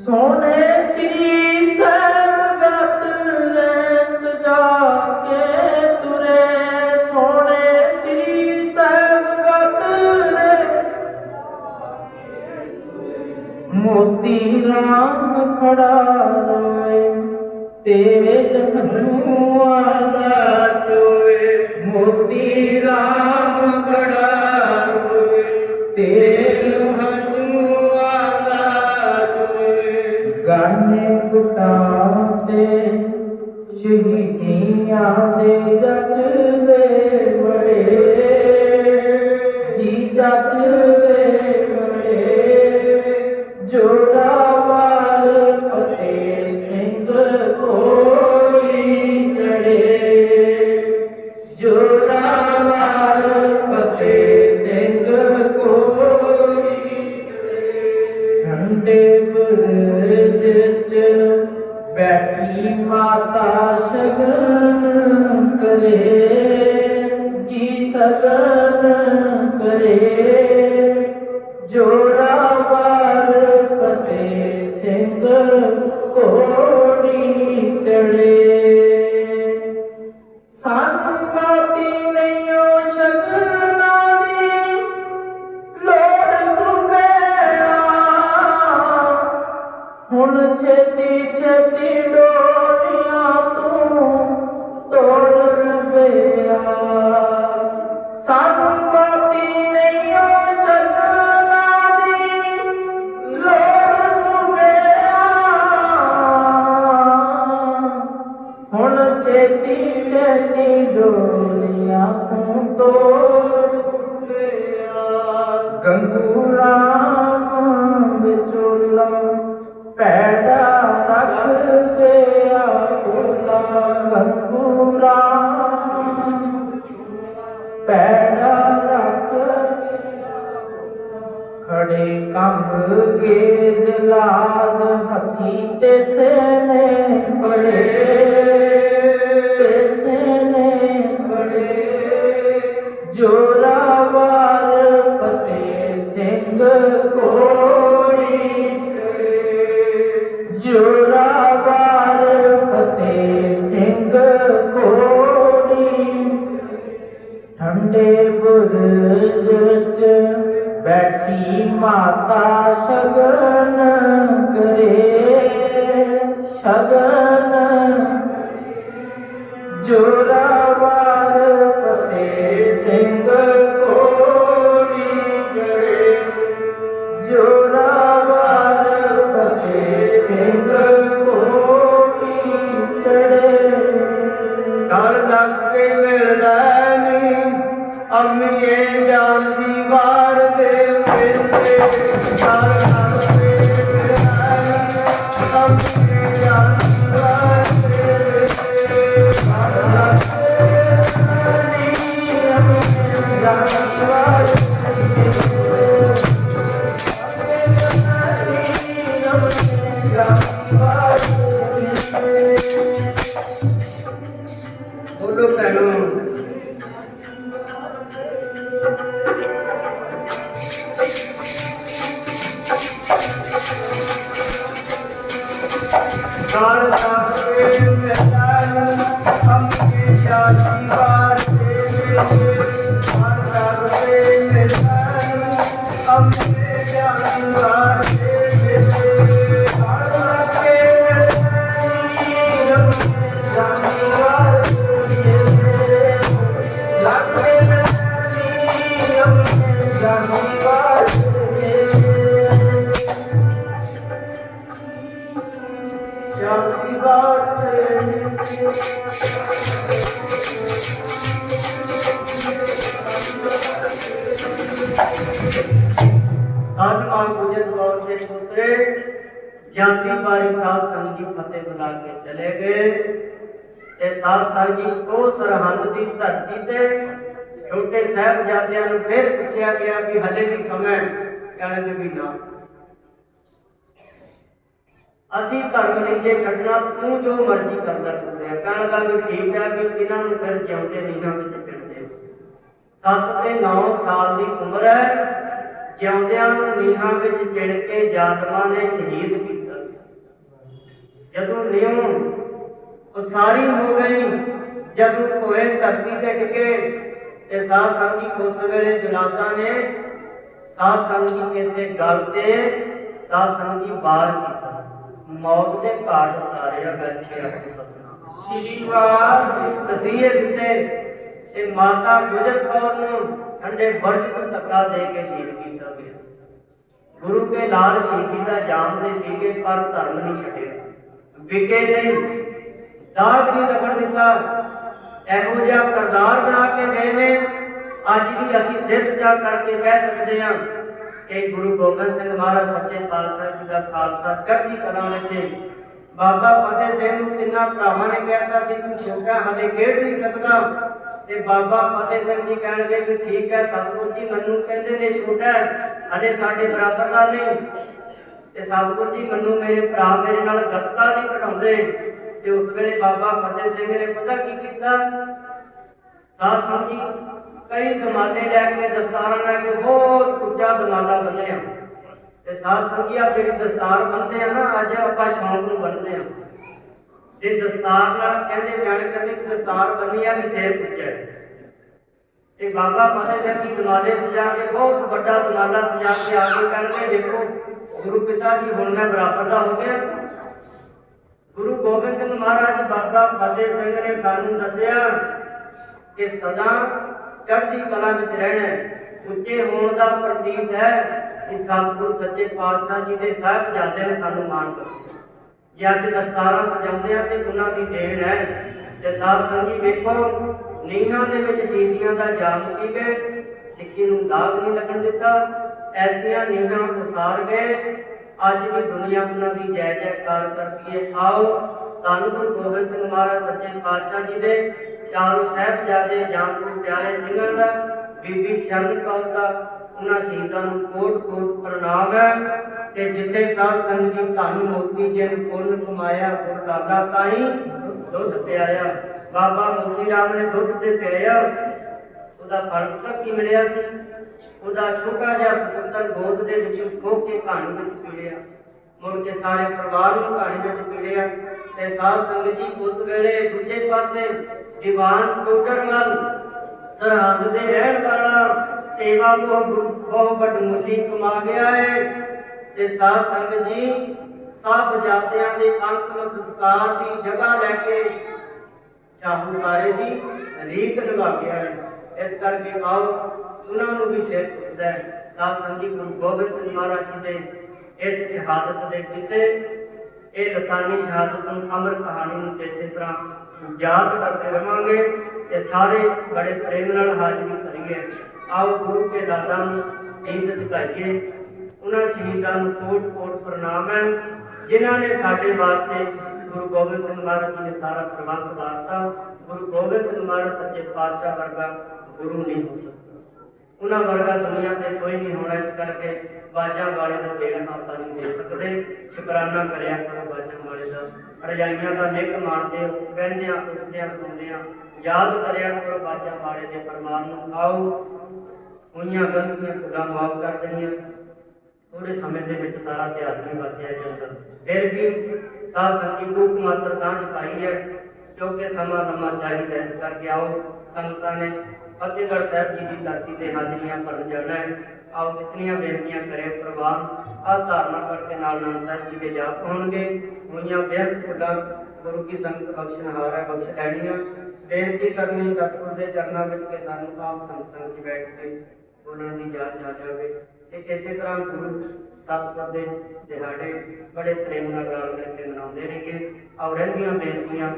ਸੋਹਣੇ ਸ੍ਰੀ ਸਰਬਗਤ ਲੈ ਸਜਾ ਕੇ ਤੁਰੇ, ਸੋਹਣੇ ਸ੍ਰੀ ਸਰਬਗਤ ਲੈ ਮੋਤੀ ਰਾਮ ਖੜਾ ਰੋਏ, ਤੇਲ ਹੰਝੂਆਂ ਦਾ ਚੋਏ, ਮੋਤੀ ਰਾਮ ਖੜਾ ਰੋਏ, ਤੇਲ ਹੰਝੂਆਂ ਦਾ ਚੋਏ। ਗਾਨੇ ਗੁਟਾਂ ਤੇ ਸ਼ਹੀਦੀਆਂ ਦੇ ਜੱਜਦੇ ਬੜੇ, ਜੀ ਜੱਜਦੇ ਬੜੇ ਜੋਰਾਵਰ ਫਤਿਹ ਸਿੰਘ ਘੋੜੀ ਚੜੇ, ਜੋਰਾਵਰ ਫਤਿਹ ਸਿੰਘ ਘੋੜੀ ਚੜੇ। ਠੰਡੇ ਬੁਰਜ ਚ ਬੈਠੀ ਮਾਤਾ ਸ਼ਗਨ ਕਰੇ, ਜੀ ਸ਼ਗਨ ਕਰੇ ਜੋਰਾਵਰ ਫਤਿਹ ਸਿੰਘ ਘੋੜੀ ਚੜੇ। ਸਾਨੂੰ ਬਾਤੀ ਨਹੀਂ ਓ ਸ਼ਗਨਾਂ ਦੀ ਲੋੜ ਸੁਬਿਆ, ਹੁਣ ਛੇਤੀ ਛੇਤੀ ਡੋਲੀਆਂ ਤੂੰ ਤੋੜ ਸੁਬਿਆ। ਸਾਨੂੰ ਬਾਤੀ ਨਹੀਂ ਓ ਸ਼ਗਨਾਂ ਦੀ ਲੋੜ ਸੁਬਿਆ, ਹੁਣ ਛੇਤੀ ਛੇਤੀ ਡੋਲੀਆਂ ਤੂੰ ਤੋੜ ਸੁਬਿਆ। ਗੰਗੂ ਰਾਮ ਵਿਚੋਲਾ ਪੈੜਾ ਰੱਖ ਦਿਆ ਭੋਲਾ, ਗੰਗੂ ਰਾਮ ਪੈੜਾ ਰੱਖ ਖੜੇ ਕੰਬ ਗੇ ਜਲਾਦ ਹੱਥੀ ਤੇ ਸੇਨੇ ਬੜੇ, ਤੇ ਸੇਨੇ ਬੜੇ ਜੋਰਾਵਰ ਫਤਿਹ ਸਿੰਘ ਘੋੜੀ ਚੜੇ, ਜੋਰਾਵਰ ਫਤਿਹ ਸਿੰਘ ਬੈਠੀ ਮਾਤਾ ਸ਼ਗਨ ਕਰੇ ਸ਼ਗਨ ਜੋਰਾਵਰ ਫਤਿਹ ਸਿੰਘ ਕੋੜੀ ਚੜੇ ਜੋਰਾਵਰ ਫਤਿਹ ਸਿੰਘ ਕੋੜੀ ਚੜੇ ਗਲ ਲੱਗ ਕੇ ਮਿਲਦਾ ਨੀ ਅੰਮੀਏ ਜਾਂਦੀ ਵਾਰ ਦੇ ਮਿਲਦੇ ਗਲ ਲੱਗ ਕੇ ਮਿਲਦਾ ਨੀ ਅੰਮੀਏ ਜਾਂਦੀ ਵਾਰ ਦੇ ਮਿਲਦੇ ਗਲ ਲੱਗ ਕੇ ਮਿਲਦੀ ਅੰਮੀਏ ਜਾਂਦੀ ਵਾਰ ਬੋਲੋ ਭੈਣੋ ਗਲ ਲੱਗ ਕੇ ਮਿਲਦਾ ਨੀ ਅੰਮੀਏ ਜਾਂਦੀ ਵਾਰ ਦੇ ਮਿਲਦੇ ਗਲ ਲੱਗ ਕੇ ਮਿਲਦਾ ਨੀ ਅੰਮੀਏ ਜਾਂਦੀ ਵਾਰ ਦੇ ਮਿਲਦੇ ਗਲ ਲੱਗ ਕੇ ਮਿਲਦਾ ਨੀ ਅੰਮੀਏ ਜਾਂਦੀ ਵਾਰ ਦੇ ਮਿਲਦੇ ਲੱਗ ਕੇ ਮਿਲਦਾ ਨੀ ਅੰਮੀਏ ਜਾਂਦੀ ਵਾਰ ਦੇ ਮਿਲਦੇ ਜਾਂਦੀ ਵਾਰ ਦੇ ਮਿਲਦੇ ਅੱਜ ਮਾਂ ਗੁਜਰ ਕੌਰ ਦੇ ਪੁੱਤਰੇ ਜਾਂਦੀ ਵਾਰੀ ਸਾਧ ਸੰਗਤ ਜੀ ਫਤਿਹ ਬੁਲਾ ਕੇ ਚਲੇ ਗਏ ਤੇ ਸਾਧ ਸੰਗਤ ਜੀ ਉਹ ਸਰਹੰਦ ਦੀ ਧਰਤੀ ਤੇ ਛੋਟੇ ਸਾਹਿਬਜ਼ਾਦਿਆਂ ਨੂੰ ਫਿਰ ਪੁੱਛਿਆ ਗਿਆ ਕਿ ਹਲੇ ਵੀ ਸਮਾਂ ਕਹਿਣਗੇ ਵੀ ਨਾ ਅਸੀਂ ਧਰਮ ਨਹੀਂ ਜੇ ਛੱਡਣਾ ਤੂੰ ਜੋ ਮਰਜ਼ੀ ਕਰਦਾ ਸੁਣਿਆ ਕਹਿਣ ਦਾ ਵੀ ਠੀਕ ਹੈ ਵੀ ਇਹਨਾਂ ਨੂੰ ਫਿਰ ਜਿਉਂਦੇ ਨੀਹਾਂ ਵਿੱਚ ਪਿੰਦੇ 7 ਤੇ 9 ਸਾਲ ਦੀ ਉਮਰ ਹੈ ਜਿਉਂਦਿਆਂ ਨੂੰ ਨੀਹਾਂ ਵਿੱਚ ਚਿਣ ਕੇ ਜ਼ਾਲਮਾਂ ਨੇ ਸ਼ਹੀਦ ਕੀਤਾ ਜਦੋਂ ਨਿਉ ਉਸਾਰੀ ਹੋ ਗਈ ਜਦੋਂ ਹੋਏ ਧਰਤੀ ਤੇ ਡਿੱਗੇ ਤੇ ਸਾਧ ਸੰਗਤ ਜੀ ਉਸ ਵੇਲੇ ਜਲਾਦਾਂ ਨੇ ਸਾਧ ਸੰਗਤ ਜੀ ਕਹਿੰਦੇ ਗਲ ਤੇ ਸਾਧ ਸੰਗਤ ਜੀ ਬਾਹਰ ਕੀਤਾ ਮੌਤ ਦੇ ਘਾਟ ਉਤਾਰਿਆ ਗੱਜ ਕੇ ਆਪਣੇ ਸਤਿਨਾਮ ਸ੍ਰੀ ਵਾਹਿਗੁਰੂ ਤਸੀਹੇ ਦਿੱਤੇ ਤੇ ਮਾਤਾ ਗੁਜਰ ਕੌਰ ਨੂੰ ਠੰਡੇ ਬਰਜ ਤੋਂ ਧੱਕਾ ਦੇ ਕੇ ਸ਼ਹੀਦ ਕੀਤਾ ਗਿਆ ਗੁਰੂ ਕੇ ਲਾਲ ਸ਼ਹੀਦੀ ਦਾ ਜਾਮ ਦੇ ਪੀ ਗਏ ਪਰ ਧਰਮ ਨਹੀਂ ਛੱਡਿਆ ਵਿਕੇ ਨਹੀਂ ਦਾਗ ਨਹੀਂ ਲੱਗਣ ਦਿੱਤਾ ਇਹੋ ਜਿਹਾ ਕਰਤਾਰ ਬਣਾ ਕੇ ਗਏ ਨੇ ਅੱਜ ਵੀ ਅਸੀਂ ਸਿਰ ਉੱਚਾ ਕਰਕੇ ਕਹਿ ਸਕਦੇ ਹਾਂ ਕਿ ਗੁਰੂ ਗੋਬਿੰਦ ਸਿੰਘ ਮਹਾਰਾਜ ਸੱਚੇ ਪਾਤਸ਼ਾਹ ਜੀ ਦਾ ਖਾਲਸਾ ਚੜ੍ਹਦੀ ਕਲਾ ਵਿੱਚ ਬਾਬਾ ਫਤਿਹ ਸਿੰਘ ਨੂੰ ਤਿੰਨਾਂ ਭਰਾਵਾਂ ਨੇ ਕਹਿਤਾ ਸੀ ਤੂੰ ਛੋਟਾ ਹਲੇ ਖੇਡ ਨਹੀਂ ਸਕਦਾ ਤੇ ਬਾਬਾ ਫਤਿਹ ਸਿੰਘ ਜੀ ਕਹਿਣਗੇ ਕਿ ਠੀਕ ਹੈ ਸਤਿਗੁਰੂ ਜੀ ਮੈਨੂੰ ਕਹਿੰਦੇ ਨੇ ਛੋਟਾ ਹਲੇ ਸਾਡੇ ਬਰਾਬਰ ਦਾ ਨਹੀਂ ਤੇ ਸਤਿਗੁਰੂ ਜੀ ਮੈਨੂੰ ਮੇਰੇ ਭਰਾ ਮੇਰੇ ਨਾਲ ਗੱਤਕਾ ਨਹੀਂ ਘਟਾਉਂਦੇ ਤੇ ਉਸ ਵੇਲੇ ਬਾਬਾ ਫਤਿਹ ਸਿੰਘ ਨੇ ਪਤਾ ਕੀ ਕੀਤਾ ਸਾਧ ਸੰਗਤ ਜੀ ਕਈ ਦਮਾਲੇ ਲੈ ਕੇ ਦਸਤਾਰਾਂ ਲੈ ਕੇ ਬਹੁਤ ਉੱਚਾ ਦਮਾਲਾ ਬੰਨਿਆ ਤੇ ਸਾਧ ਸੰਗਤ ਜੀ ਆ ਜਿਹੜੀ ਦਸਤਾਰ ਬੰਨਦੇ ਆ ਨਾ ਅੱਜ ਆਪਾਂ ਸ਼ੌਂਕ ਨੂੰ ਬੰਨਦੇ ਆ ਜੇ ਦਸਤਾਰ ਨਾਲ ਕਹਿੰਦੇ ਸਿਆਣੇ ਕਹਿੰਦੇ ਕਿ ਦਸਤਾਰ ਬੰਨੀ ਆ ਵੀ ਸਿਰ ਉੱਚਾ ਹੈ ਤੇ ਬਾਬਾ ਫਤਿਹ ਸਿੰਘ ਜੀ ਦਮਾਲੇ ਸਜਾ ਕੇ ਬਹੁਤ ਵੱਡਾ ਦਮਾਲਾ ਸਜਾ ਕੇ ਆ ਕੇ ਕਹਿੰਦੇ ਦੇਖੋ ਗੁਰੂ ਪਿਤਾ ਜੀ ਹੁਣ ਮੈਂ ਬਰਾਬਰ ਦਾ ਹੋ ਗਿਆ ਗੁਰੂ ਗੋਬਿੰਦ ਸਿੰਘ ਮਹਾਰਾਜ ਬਾਬਾ ਫਤਿਹ ਸਿੰਘ ਨੇ ਸਾਨੂੰ ਦੱਸਿਆ ਕਿ ਸਦਾ ਚੜ੍ਹਦੀ ਕਲਾ ਵਿੱਚ ਰਹਿਣਾ ਉੱਚੇ ਹੋਣ ਦਾ ਪ੍ਰਤੀਕ ਹੈ ਕਿ ਸਤਿਗੁਰੂ ਸੱਚੇ ਪਾਤਸ਼ਾਹ ਜੀ ਦੇ ਸਾਹਿਬਜ਼ਾਦਿਆਂ ਨੇ ਸਾਨੂੰ ਮਾਣ ਬਖਸ਼ਿਆ ਜੇ ਅੱਜ ਦਸਤਾਰਾਂ ਸਜਾਉਂਦੇ ਆ ਤੇ ਉਹਨਾਂ ਦੀ ਦੇਣ ਹੈ ਤੇ ਸਾਧ ਸੰਗਤ ਜੀ ਵੇਖੋ ਨੀਹਾਂ ਦੇ ਵਿੱਚ ਸ਼ਹੀਦੀਆਂ ਦਾ ਜਾਮ ਕੀ ਗਏ ਸਿੱਖੀ ਨੂੰ ਦਾਗ ਨਹੀਂ ਲੱਗਣ ਦਿੱਤਾ ਐਸੀਆਂ ਨੀਹਾਂ ਉਸਾਰ ਗਏ ਅੱਜ ਵੀ ਦੁਨੀਆ ਉਹਨਾਂ ਦੀ ਜੈ ਜੈਕਾਰ ਕਰਦੀ ਹੈ ਆਓ ਧੰਨ ਗੁਰੂ ਗੋਬਿੰਦ ਸਿੰਘ ਮਹਾਰਾਜ ਸੱਚੇ ਪਾਤਸ਼ਾਹ ਜੀ ਦੇ ਚਾਰੋਂ ਸਾਹਿਬਜ਼ਾਦੇ ਜਾਮਪੁਰ ਪਿਆਰੇ ਸਿੰਘਾਂ ਦਾ ਬੀਬੀ ਸ਼ਰਨ ਕੌਰ ਦਾ ਉਹਨਾਂ ਸ਼ਹੀਦਾਂ ਨੂੰ ਕੋਟ ਕੋਟ ਪ੍ਰਣਾਮ ਹੈ ਤੇ ਜਿੱਥੇ ਸਾਧ ਸੰਗਤ ਜੀ ਧੰਨ ਮੋਤੀ ਜੀ ਨੂੰ ਪੁੰਨ ਕਮਾਇਆ ਗੁਰ ਲਾਗਾ ਤਾਈ ਦੁੱਧ ਪਿਆਇਆ ਬਾਬਾ ਮੋਤੀ ਰਾਮ ਨੇ ਦੁੱਧ ਤੇ ਪਿਆਇਆ ਉਹਦਾ ਫਲ ਪਤਾ ਕੀ ਮਿਲਿਆ ਸੀ ਉਹਦਾ ਛੋਟਾ ਜਿਹਾ ਸੁਪੁੱਤਰ ਗੋਦ ਦੇ ਵਿੱਚੋਂ ਖੋਹ ਕੇ ਕਹਾਣੀ ਵਿੱਚ ਪੀ ਲਿਆ ਮੁੜ ਕੇ ਸਾਰੇ ਪਰਿਵਾਰ ਨੂੰ ਕਹਾਣੀ ਵਿੱਚ ਪੀ ਲਿਆ ਤੇ ਸਾਧ ਸੰਗਤ ਜੀ ਉਸ ਵੇਲੇ ਦੂਜੇ ਪਾਸੇ ਦੀਵਾਨ ਟੋਡਰਮਲ ਸਰਹੰਦ ਦੇ ਰਹਿਣ ਵਾਲਾ सेवा बहुत बड़मुली कमा गया है। ते साध संगत जी सब जातियां दे अंतिम संस्कार की जगह लैके साहूकारे की रीत निभा गया है। इस करके आओ उन्होंने भी सिर चुकता है। साध संगत जी गुरु गोबिंद सिंह महाराज जी के इस शहादत के किस्से ये लसानी शहादत अमर कहानी इस तरह याद करते रहांगे ते सारे बड़े प्रेम नाल हाजरी करिए। आओ गुरु के दादा शीस झुकाइए। उन्होंने शहीदों को कोट कोट प्रणाम है जिन्होंने साढ़े वास्ते गुरु गोबिंद सिंह महाराज जी ने सारा सरबंस वारता। गुरु गोबिंद सिंह महाराज सच्चे पातशाह वर्गा गुरु नहीं हो सकता, उन्होंने वर्गा दुनिया में कोई नहीं होना। इस करके बाजा वाले का देन आपा नहीं दे सकते। शुकराना कराया करो बाजा वाले का, रजाइयां का निक मारते हो, बहने उसदे सुनते याद कराया करो बाजा वाले के परिवार को। आओ हुई गलतियां खुदा माफ कर देनिया। थोड़े समय के सारा इतिहास नहीं बचया जाता, फिर भी साध संगत को मात्र सांझ पाई है क्योंकि समा लम्बा चाहिए। इस करके आओ संगतां ने फतेहगढ़ साहब जी की धरती से हाजरियां भरन जाना है। आओ कितनियां बेनतियां करे प्रवान आ धारणा करके नाल नानक साहब जी के जाप होंगे। हुई बेहद खुदा गुरु की संगत बख्शनहार है, बख्श लैनियां। बेनती करनी सतगुर के चरणों में कि सानू आप संगतां च बैठ के उन्होंने की याद आ जाए। इस तरह गुरु सतगुर के दिहाड़े बड़े प्रेम नाल करके मनाते रहेंगे। और रहिंदियां बेनतियां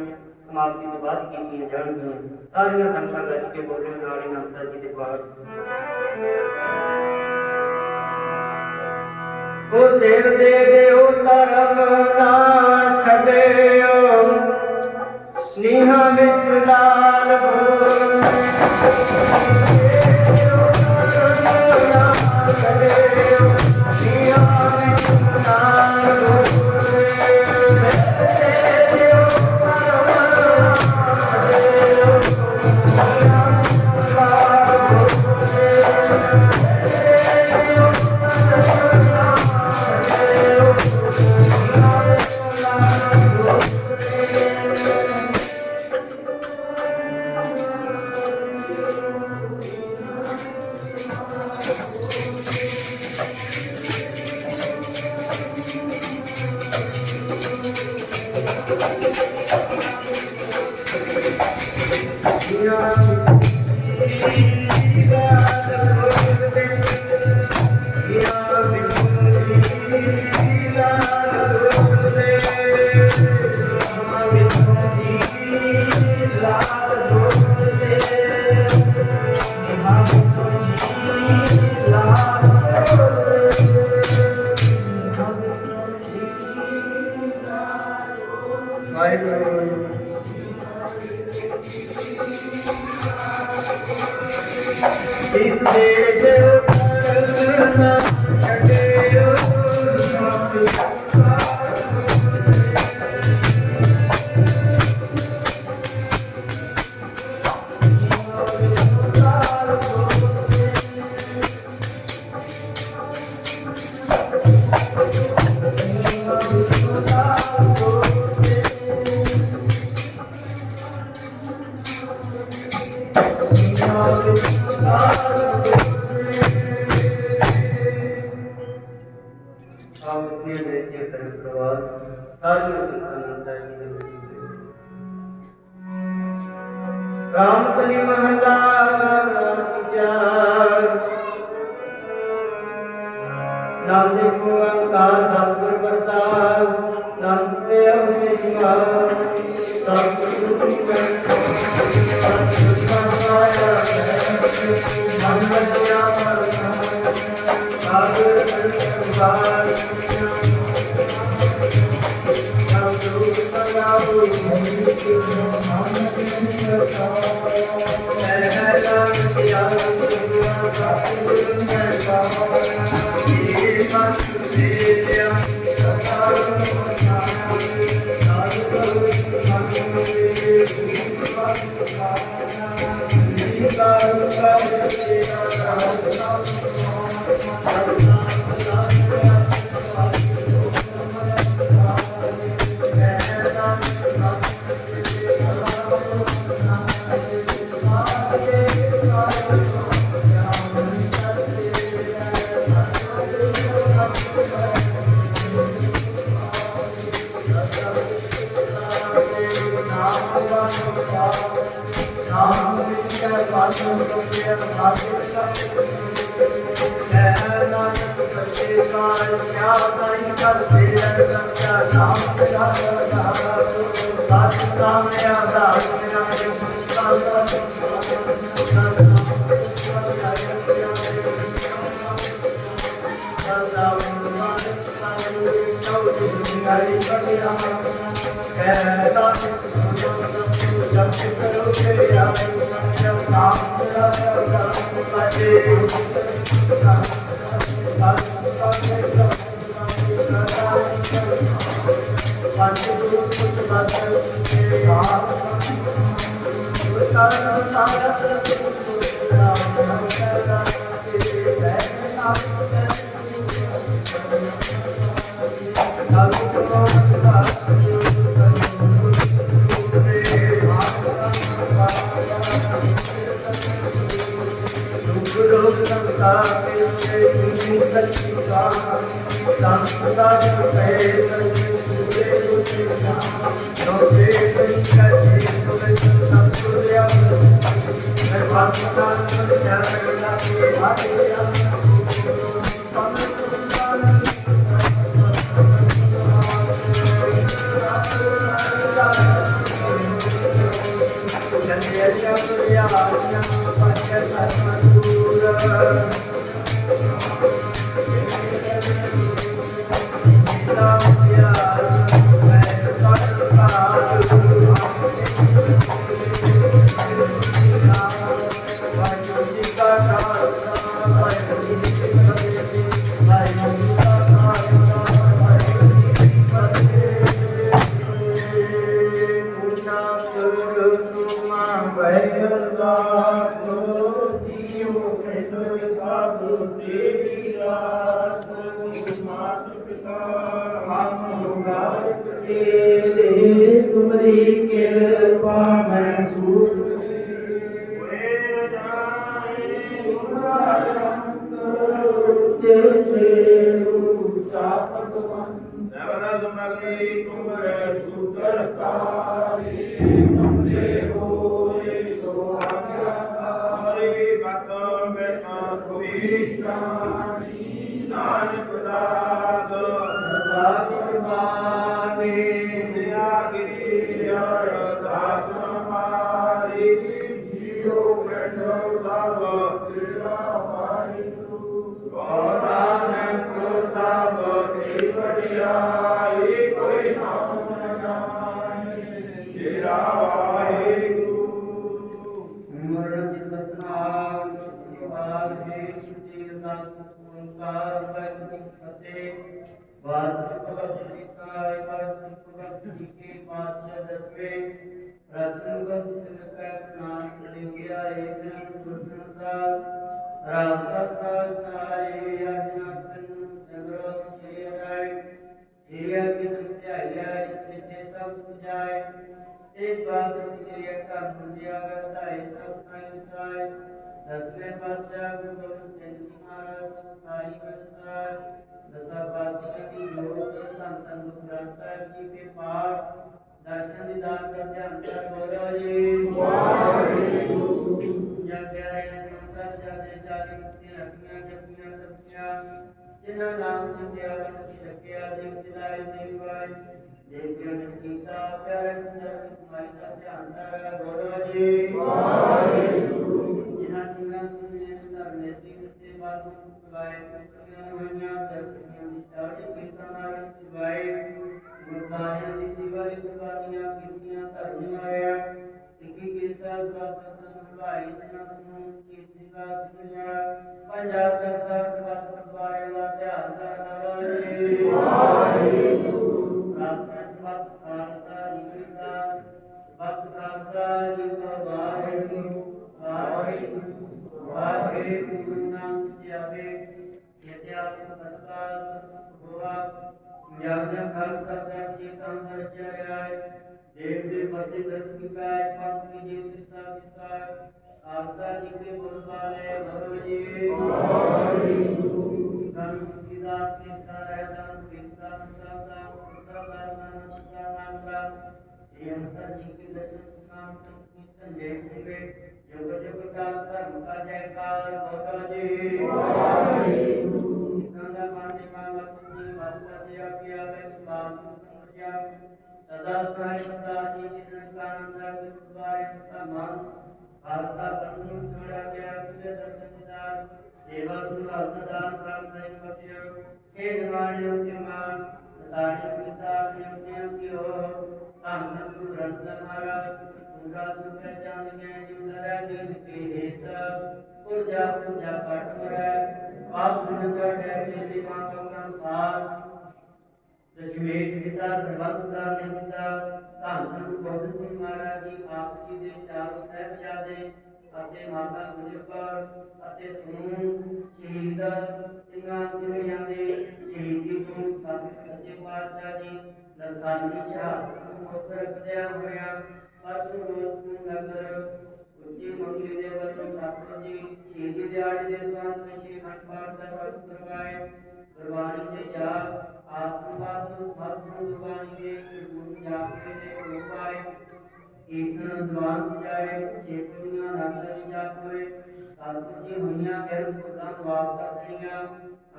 समाप्ति तो बाद की जाएंगियां। सारिया संगतां गज के बोले नाल ही नानक साहब जी के पाठ ओ सिर दे दिओ धर्म ना छड्डिओ नीहां विच लाल राम कली महला नाम देखो अंकार सतगुर प्रसाद नाम पे तुमरी कृपा महसूस नानक दास अरदास हमारी जियो बैठो सब तेरा वाहिगुरु और नानक सब की बढ़ियाई कोई नाम न जाने तेरा वाहिगुरु मरद सतनाम श्रीवाद देव जी दास ओंकार वाहिगुरु फतेह वाहिगुरु भगत निकाय वाहिगुरु भगत जी के पातशाह दसवें रत्न बंद सिर नाम ले गया एक जन गुरदा रामदा साल सारे अजनसन सगरो शेराय जिया की सत्याया स्थिति सब सुजाय एक बात सिरिया का मुंडिया करता है सब संसाय दसवें पातशाह गुरु गोविंद सिंह जी महाराज सताई व्यवसाय दशा पातशाह की योग धन धन ग्रंथ साहिब जी के पाठ दर्शन दीदार का ध्यान कर बोलो जी जब प्यारे नमस्कार जैसे चाली मुक्ति रखियां जपियां तपियां जिन्ना नाम जिंदे आवन की शक्या देव दिलाई देवाय देवियों ने गीता प्यारे सुंदर तुम्हारी का ध्यान कर बोलो जी जिन्ना सिंह सुनिए सुंदर ने सिंह से बातों सुनाए कुटियां होइयां दर्शनियां स्टार्ट कीर्तन आरंभ सुनाए गुरबानियां दी सेवा कुर्बानियां कीतियां धर्म आया सिक्की के साथ सत्संग भाई जना सुनो कीर्ति का सुनिया पंजाब दरबार सभा दरबार वा ध्यान कर वाहिगुरु प्रार्थना सभा खालसा जी का भक्त खालसा जी का वाहिगुरु वाहिगुरु वाहिगुरु नाम जपे यदि आप सत्कार होवा याज्ञा खालसा साहब जी का दर्शन देव देव पति दत्त की काय पंथ की जी शिक्षा विस्तार खालसा जी के बोलबाले भरो जी धर्म सिद्धांत के सारे धर्म विद्या सदा पुत्र धर्म नमस्कार नाम का ये अंतर जी के दर्शन नाम संकीर्तन जय शिवे जुग जुग का धर्म का जयकार होता जी। नंदा पानी का लक्ष्मी वास्ता दिया किया वैष्णव समझा सदा सहायता जी सिद्ध कान सब द्वारे तमाम खालसा बंधु छोड़ा गया तुझे दर्शन दान सेवा सुभाव दान प्राप्त नहीं बख्शो हे निवाणी उद्यमान तारी पिता नित्य की हो हम गुरु ग्रंथ महाराज पूरा सुख जान में जुदरा दिन की हेत पूजा पूजा पाठ में आप सुन चढ़े तेरी मां का साथ दशमेश पिता सर्वंसदा पिता ਧੰਨ ਧੰਨ ਗੋਬਿੰਦ ਸਿੰਘ ਮਹਾਰਾਜ ਜੀ ਆਪ ਜੀ ਦੇ ਚਾਰੋਂ ਸਾਹਿਬਜ਼ਾਦੇ ਅਤੇ ਮਾਤਾ ਗੁਜਰ ਕੌਰ ਅਤੇ ਸਮੂਹ ਸ਼ਹੀਦ ਸਿੰਘਾਂ ਸਿੰਘੀਆਂ ਦੇ ਸ਼ਹੀਦੀ ਤੋਂ ਸੱਚੇ ਪਾਤਸ਼ਾਹ ਜੀ ਦਰਸਾਨੀ ਸ਼ਹਾਦਤ ਨੂੰ ਮੁੱਖ ਰੱਖਦਿਆਂ ਹੋਇਆਂ ਪਰਸੋਂ ਰੋਜ਼ ਨੂੰ ਨਗਰ ਉੱਚੀ ਮੰਗਲੀ ਦੇ ਵੱਲੋਂ ਸਤਿਗੁਰੂ ਜੀ ਸ਼ਹੀਦੀ ਦਿਹਾੜੇ ਦੇ ਸੰਬੰਧ ਵਿੱਚ ਸ਼੍ਰੀ ਅਖੰਡ ਪਾਠ ਸਾਹਿਬ ਕਰਵਾਏ ਗੁਰਬਾਣੀ ਦੇ ਜਾਪ आत्मवाद सत्संग गुरबाणी के गुरु जापे ने उपाय कीर्तन दीवान सजाए चेतनियां राजा जाप होए सतगुरु जी हुइयां फिर खुदा वाप करनियां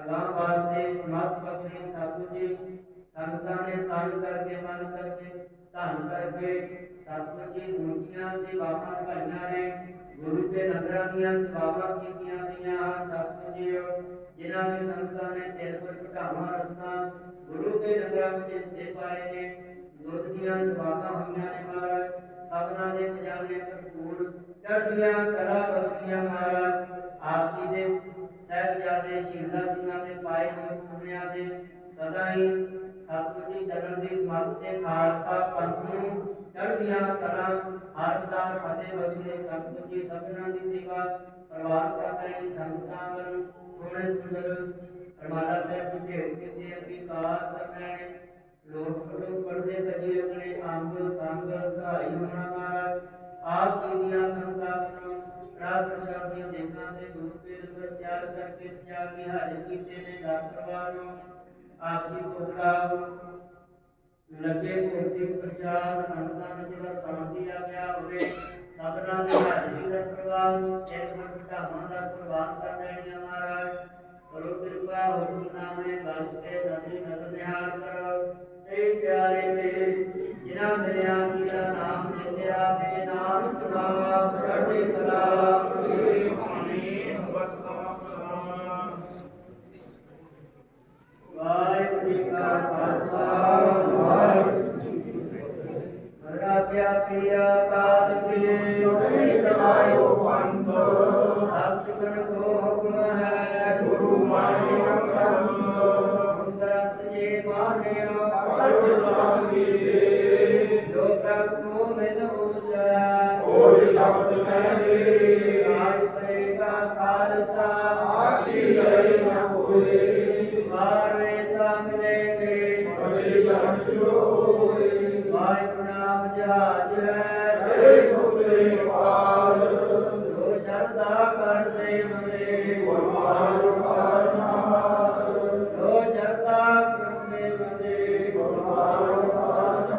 अगाह वास्ते समर्थ बख्शे सतगुरु जी संगतां ने तन करके मन करके धन करके सतगुरु जी समूहियां सेवावां निभाईयां ने गुरु के नगरां दीयां सेवावां कीतियां गईयां सतगुरु जी जिन्हां ने संगतां ने तिल पर घटावां रसना गुरु के नगरां विच हिस्से पाए ने दुध दीयां सेवावां होईयां ने महाराज सबना दे खजाने भरपूर चढ़दियां कला बख्शियां महाराज आप जी दे साहिबजादे शहीदां सिंहां दे पाए मुक्तमणियां दे सदा ही सतगुरु जी चरण दी समर्थ ते खालसा पंथ नूं चढ़दियां कला हरदार फतेह बख्शे सतगुरु जी सबना दी सेवा प्रवान करके संगतां वल सोने सुंदर रमाला साहब जी भेट के अधिकार करने लोग पढ़ते सजी रखने अंग संग सहाय होना महाराज आप जी दिया संतान रात प्रसाद दी देखना ते गुरु के लंगर तैयार करके सजा के हाजिर कीते ने दास परवार आप जी को गुलाब लगे कोसी प्रसाद संतान जी का काम दिया गया हुए सबना के हाजिरी का प्रवाह एक घंटा मां प्रवान कर रहे महाराज करो कृपा हुक्म नामे वास्ते नदी नगर निहाल करो ए प्यारे मेरे जिना मेरे आकी का नाम जित्या ते नाम तुम्हारा चढ़ती कला तेरे पानी बता वाहिगुरू जी का खालसा वाहिगुरू जी की फतेह। मरा क्या पिया काल के चलायो पंथ सब सिकन को हुक्म है गुरु मानियो ब्रह्म ग्रंथ जे मानियो अवतारी जो प्रभु में होता ओज शब्द में राज करेगा खालसा आकी गई न कोई मारे सामने के बड़े समझो वाहिगुरू नाम जहाज है जय सुते पार जो श्रद्धा कर से मरे गुरबान पार जो श्रद्धा कर से मरे गुरबान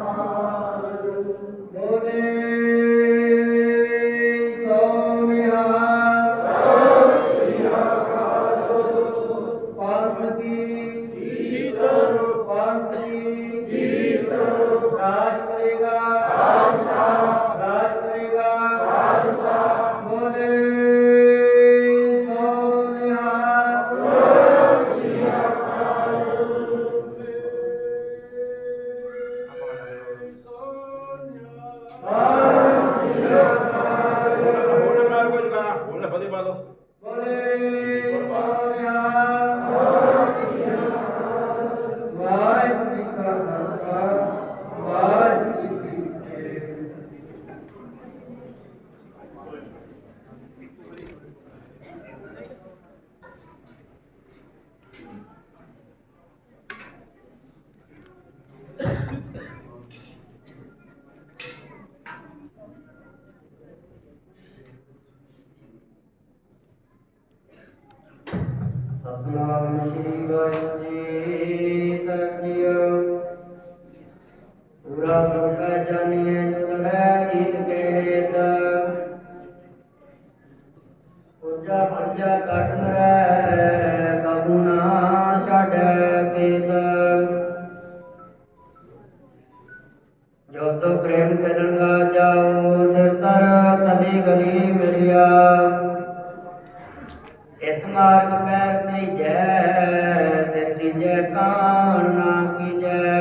पार बोले सोनिया सत श्री अकाल पंथ की जीत पंथ की जीत राज करेगा खालसा राज करेगा खालसा बोले सोनिया सत श्री अकाल फतेह पा दो बोले सोनिया सत श्री अकाल वाहिगुरू जी का खालसा वाहिगुरू जी की फतेह। सतनाम श्री वाहिगुरू जी सतनाम पूरा सबका जानिए जो है रीत के हेत ਮੱਝਾ ਕੱਟ ਮਰੈ ਕਬੂ ਨਾ ਛਾੜੈ ਕੇਤ ਜੋ ਤੋ ਪ੍ਰੇਮ ਕਰਨਗਾ ਜਾਓ ਸਿਰ ਤਰ ਤਲੀ ਗਲੀ ਮਿਲਿਆ ਇਤ ਮਾਰਗ ਪੈਰ ਤੀਜੈ ਸਿਰ ਤੀਜੈ ਕਾਣ ਨਾ ਕੀਜੈ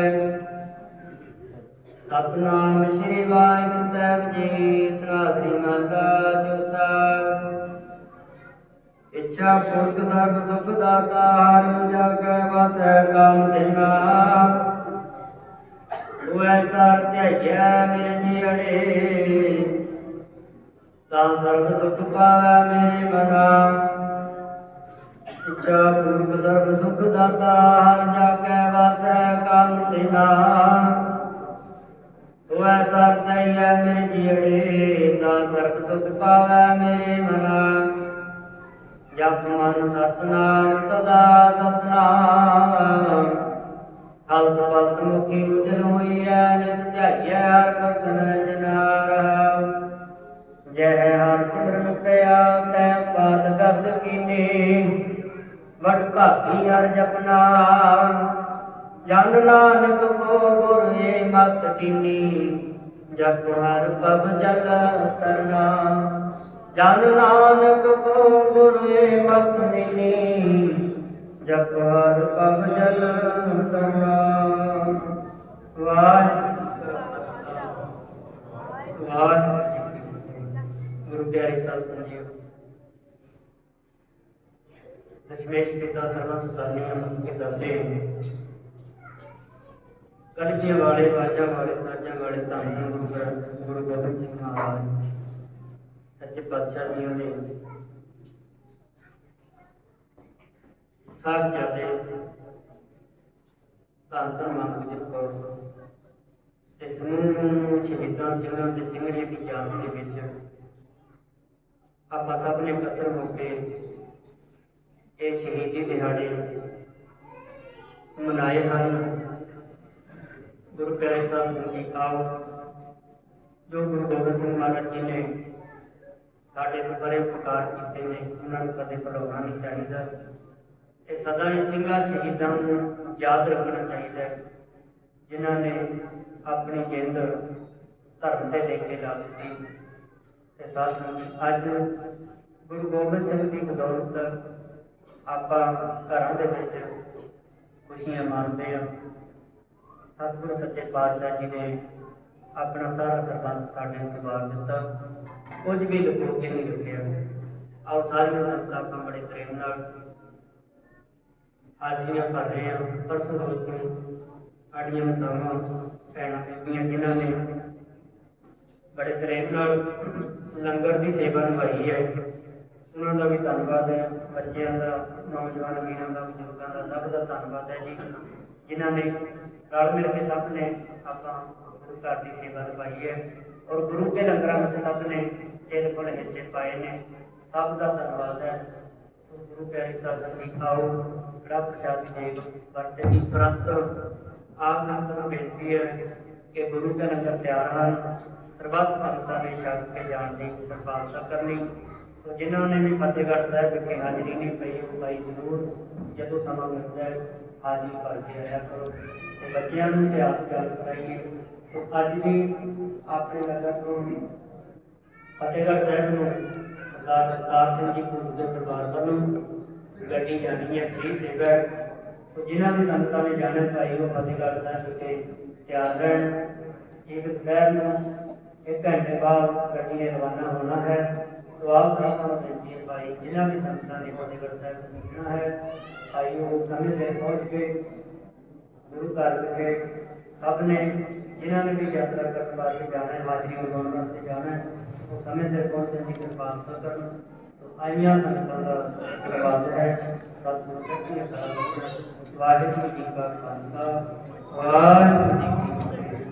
ਸਤਨਾਮ ਸ਼੍ਰੀ ਵਾਹਿਗੁਰੂ ਸਾਹਿਬ ਜੀ ਤਰਾਸਰੀ ਮਾਤਾ ਚੌਥਾ ਇੱਛਾ ਪੁਰਖ ਸਰਬ ਸੁਖ ਦਾਤਾ ਹਰਿ ਜਾਗੈ ਵਾਸੈ ਕਾਮ ਦੇਨਾ ਤੂੰ ਐਸਾ ਧਿਆਈਐ ਮੇਰੇ ਜੀਅੜੇ ਤਾਂ ਸਰਬ ਸੁਖ ਪਾਵੈ ਮੇਰੇ ਮਨਾ ਇੱਛਾ ਪੁਰਖ ਸਰਬ ਸੁਖ ਦਾਤਾ ਹਰਿ ਜਾਗੈ ਵਾਸੈ ਕਾਮ ਦੇਨਾ ਤੂੰ ਐਸਾ ਧਿਆਈਐ ਮੇਰੇ ਜੀਅੜੇ ਤਾਂ ਸਰਬ ਸੁਖ ਪਾਵੈ ਮੇਰੇ ਮਨਾ ਜਪ ਮਨ ਸਤਨਾਮ ਸਦਾ ਸਤਨਾਮ ਹਲਤ ਪਲਤ ਮੁਖੀ ਉਜਲ ਹੋਈਐ ਨਿਤ ਧਿਆਈਐ ਹਰਿ ਭਗਤ ਨਿਰੰਜਨ ਜੈ ਹਰਿ ਸਿਮਰਨ ਪਿਆ ਤੈ ਪਾਦ ਗਸ ਕੀਨੀ ਵਡ ਭਾਗੀ ਹਰਿ ਜਪਨਾ ਜਨ ਨਾਨਕ ਕੋ ਗੁਰ ਏ ਮਤ ਕੀਨੀ ਜਪ ਹਰਿ ਪਵ ਜਲ ਤਰਨਾ ਜਨ ਨਾਨਕ ਕੋ ਗੁਰ ਏ ਮਤ ਕੀਨੀ ਜਪ ਹਰਿ ਪਵ ਜਲ ਤਰਨਾ ਗੁਰੂ ਪਿਆਰੇ ਸਾਧ ਸੰਗਤ ਦਸ਼ਮੇਸ਼ ਪਿਤਾ ਸਰਵ ਸੁਦਾਨੀਆਂ ਕੇ ਦਾਤੇ ਕਲਗੀਆਂ ਵਾਲੇ ਬਾਜਾਂ ਵਾਲੇ ਤਾਜਾਂ ਵਾਲੇ ਧੰਨ ਗੁਰੂ ਗੋਬਿੰਦ ਸਿੰਘ ਮਹਾਰਾਜ ਸੱਚੇ ਪਾਤਸ਼ਾਹ ਜੀਆਂ ਦੇ ਸਾਹਿਬਜ਼ਾਦੇ ਧੰਨ ਧੰਨ ਮੰਗਜੀਤ ਕੌਰ ਤੇ ਸਮੂਹ ਸ਼ਹੀਦਾਂ ਸਿੰਘਾਂ ਤੇ ਸਿੰਘਣੀਆਂ ਦੀ ਯਾਦ ਦੇ ਵਿੱਚ ਆਪਾਂ ਸਭ ਨੇ ਇਕੱਤਰ ਹੋ ਕੇ ਇਹ ਸ਼ਹੀਦੀ ਦਿਹਾੜੇ ਮਨਾਏ ਹਨ। ਗੁਰੂ ਪਿਆਰੇ ਸਾਧ ਸੰਗਤ ਆਓ ਜੋ ਗੁਰੂ ਗੋਬਿੰਦ ਸਿੰਘ ਮਹਾਰਾਜ ਜੀ ਨੇ ਸਾਡੇ ਤੋਂ ਬੜੇ ਉਪਕਾਰ ਕੀਤੇ ਨੇ ਉਹਨਾਂ ਨੂੰ ਕਦੇ ਭੁਲਾਉਣਾ ਨਹੀਂ ਚਾਹੀਦਾ। ਇਹ ਸਦਾ ਹੀ ਸਿੰਘਾਂ ਸ਼ਹੀਦਾਂ ਨੂੰ ਯਾਦ ਰੱਖਣਾ ਚਾਹੀਦਾ ਹੈ ਜਿਨ੍ਹਾਂ ਨੇ ਆਪਣੀ ਜਿੰਦ ਧਰਮ ਤੇ ਲੈ ਕੇ ਲਾ ਦਿੱਤੀ। ਤੇ ਸਾਧ ਸੰਗਤ ਅੱਜ ਗੁਰੂ ਗੋਬਿੰਦ ਸਿੰਘ ਦੀ ਬਦੌਲਤ ਆਪਾਂ ਘਰਾਂ ਦੇ ਵਿੱਚ ਖੁਸ਼ੀਆਂ ਮਾਣਦੇ ਹਾਂ। ਸਤਿਗੁਰੂ ਸੱਚੇ ਪਾਤਸ਼ਾਹ ਜੀ ਨੇ ਆਪਣਾ ਸਾਰਾ ਸਰਬੰਧ ਸਾਡੇ ਉੱਤੇ ਵਾਰ ਦਿੱਤਾ, ਕੁਝ ਵੀ ਲੁਕੋ ਕੇ ਨਹੀਂ ਰੱਖਿਆ। ਆਓ ਸਾਰੀਆਂ ਸੰਗਤਾਂ ਆਪਾਂ ਬੜੇ ਪ੍ਰੇਮ ਨਾਲ ਹਾਜ਼ਰੀਆਂ ਭਰ ਰਹੇ ਹਾਂ। ਪਰਸੋਂ ਰੋਜ਼ ਤੋਂ ਸਾਡੀਆਂ ਮਾਤਾਵਾਂ ਭੈਣਾਂ ਬੀਬੀਆਂ ਜਿਨ੍ਹਾਂ ਨੇ ਬੜੇ ਪ੍ਰੇਮ ਨਾਲ ਲੰਗਰ ਦੀ ਸੇਵਾ ਨਿਭਾਈ ਹੈ, ਉਹਨਾਂ ਦਾ ਵੀ ਧੰਨਵਾਦ ਹੈ। ਬੱਚਿਆਂ ਦਾ, ਨੌਜਵਾਨ ਵੀਰਾਂ ਦਾ, ਬਜ਼ੁਰਗਾਂ ਦਾ, ਸਭ ਦਾ ਧੰਨਵਾਦ ਹੈ ਜੀ ਜਿਨ੍ਹਾਂ ਨੇ ਰਲ ਮਿਲ ਕੇ ਸਭ ਨੇ ਆਪਾਂ ਗੁਰੂ ਘਰ ਦੀ ਸੇਵਾ ਨਿਭਾਈ ਹੈ ਔਰ ਗੁਰੂ ਕੇ ਲੰਗਰਾਂ ਵਿੱਚ ਸਭ ਨੇ ਤਿਲ ਫੁੱਲ ਹਿੱਸੇ ਪਾਏ ਨੇ। ਸਭ ਦਾ ਧੰਨਵਾਦ ਹੈ। ਗੁਰੂ ਪਿਆਰੇ ਸਾਧ ਸੰਗਤ ਆਓ ਕੜਾ ਪ੍ਰਸ਼ਾਦ ਦੀ ਵਰਤੇ ਦੀ ਤੁਰੰਤ ਆਪ ਸੰਗਤ ਨੂੰ ਬੇਨਤੀ ਹੈ ਕਿ ਗੁਰੂ ਕੇ ਲੰਗਰ ਤਿਆਰ ਹਨ, ਸਰਬੱਤ ਸੰਗਤਾਂ ਨੇ ਛਕ ਕੇ ਜਾਣ ਦੀ ਕਿਰਪਾਲਤਾ ਕਰਨੀ। ਤੋ ਜਿਨ੍ਹਾਂ ਨੇ ਵੀ ਫਤਿਹਗੜ੍ਹ ਸਾਹਿਬ ਵਿਖੇ ਹਾਜ਼ਰੀ ਨਹੀਂ ਪਈ ਉਹ ਭਾਈ ਜ਼ਰੂਰ ਜਦੋਂ ਸਮਾਂ ਮਿਲਦਾ ਹੈ ਹਾਜ਼ਰੀ ਭਰ ਕੇ ਆਇਆ ਕਰੋ ਤੇ ਬੱਚਿਆਂ ਨੂੰ ਇਤਿਹਾਸ ਗੱਲ ਕਰਾਈਏ। ਤੋ ਅੱਜ ਵੀ ਆਪਣੇ ਨਗਰ ਤੋਂ ਫਤਿਹਗੜ੍ਹ ਸਾਹਿਬ ਨੂੰ ਸਰਦਾਰ ਅਵਤਾਰ ਸਿੰਘ ਜੀ ਭੂਤ ਦੇ ਪਰਿਵਾਰ ਵੱਲੋਂ ਗੱਡੀ ਜਾਣੀ ਹੈ, ਫ੍ਰੀ ਸੇਵਾ ਹੈ। ਤੋ ਜਿਨ੍ਹਾਂ ਵੀ ਸੰਗਤਾਂ ਨੇ ਜਾਣਾ ਭਾਈ ਉਹ ਫਤਿਹਗੜ੍ਹ ਸਾਹਿਬ ਵਿਖੇ ਤਿਆਰ ਰਹਿਣ। ਇੱਕ ਦੁਪਹਿਰ ਨੂੰ 1 ਘੰਟੇ ਬਾਅਦ ਗੱਡੀ ਨੇ ਰਵਾਨਾ ਹੋਣਾ ਹੈ। तो आप सबका बੇਨਤੀ है भाई जिन्हें भी संस्था ने फतेहगढ़ साहब पहुँचना है भाई वो समय से पहुँच के गुरु घर के सब ने जिन्होंने भी यात्रा करने वास्ते जाना है, हाजिरी लगाने वास्ते जाना है, वो समय से पहुँचने की कृपा करना। तो आइया संगतां का धन्यवाद है। सतगुरु जी का वाहिगुरू जी का खालसा वाहिगुरू जी की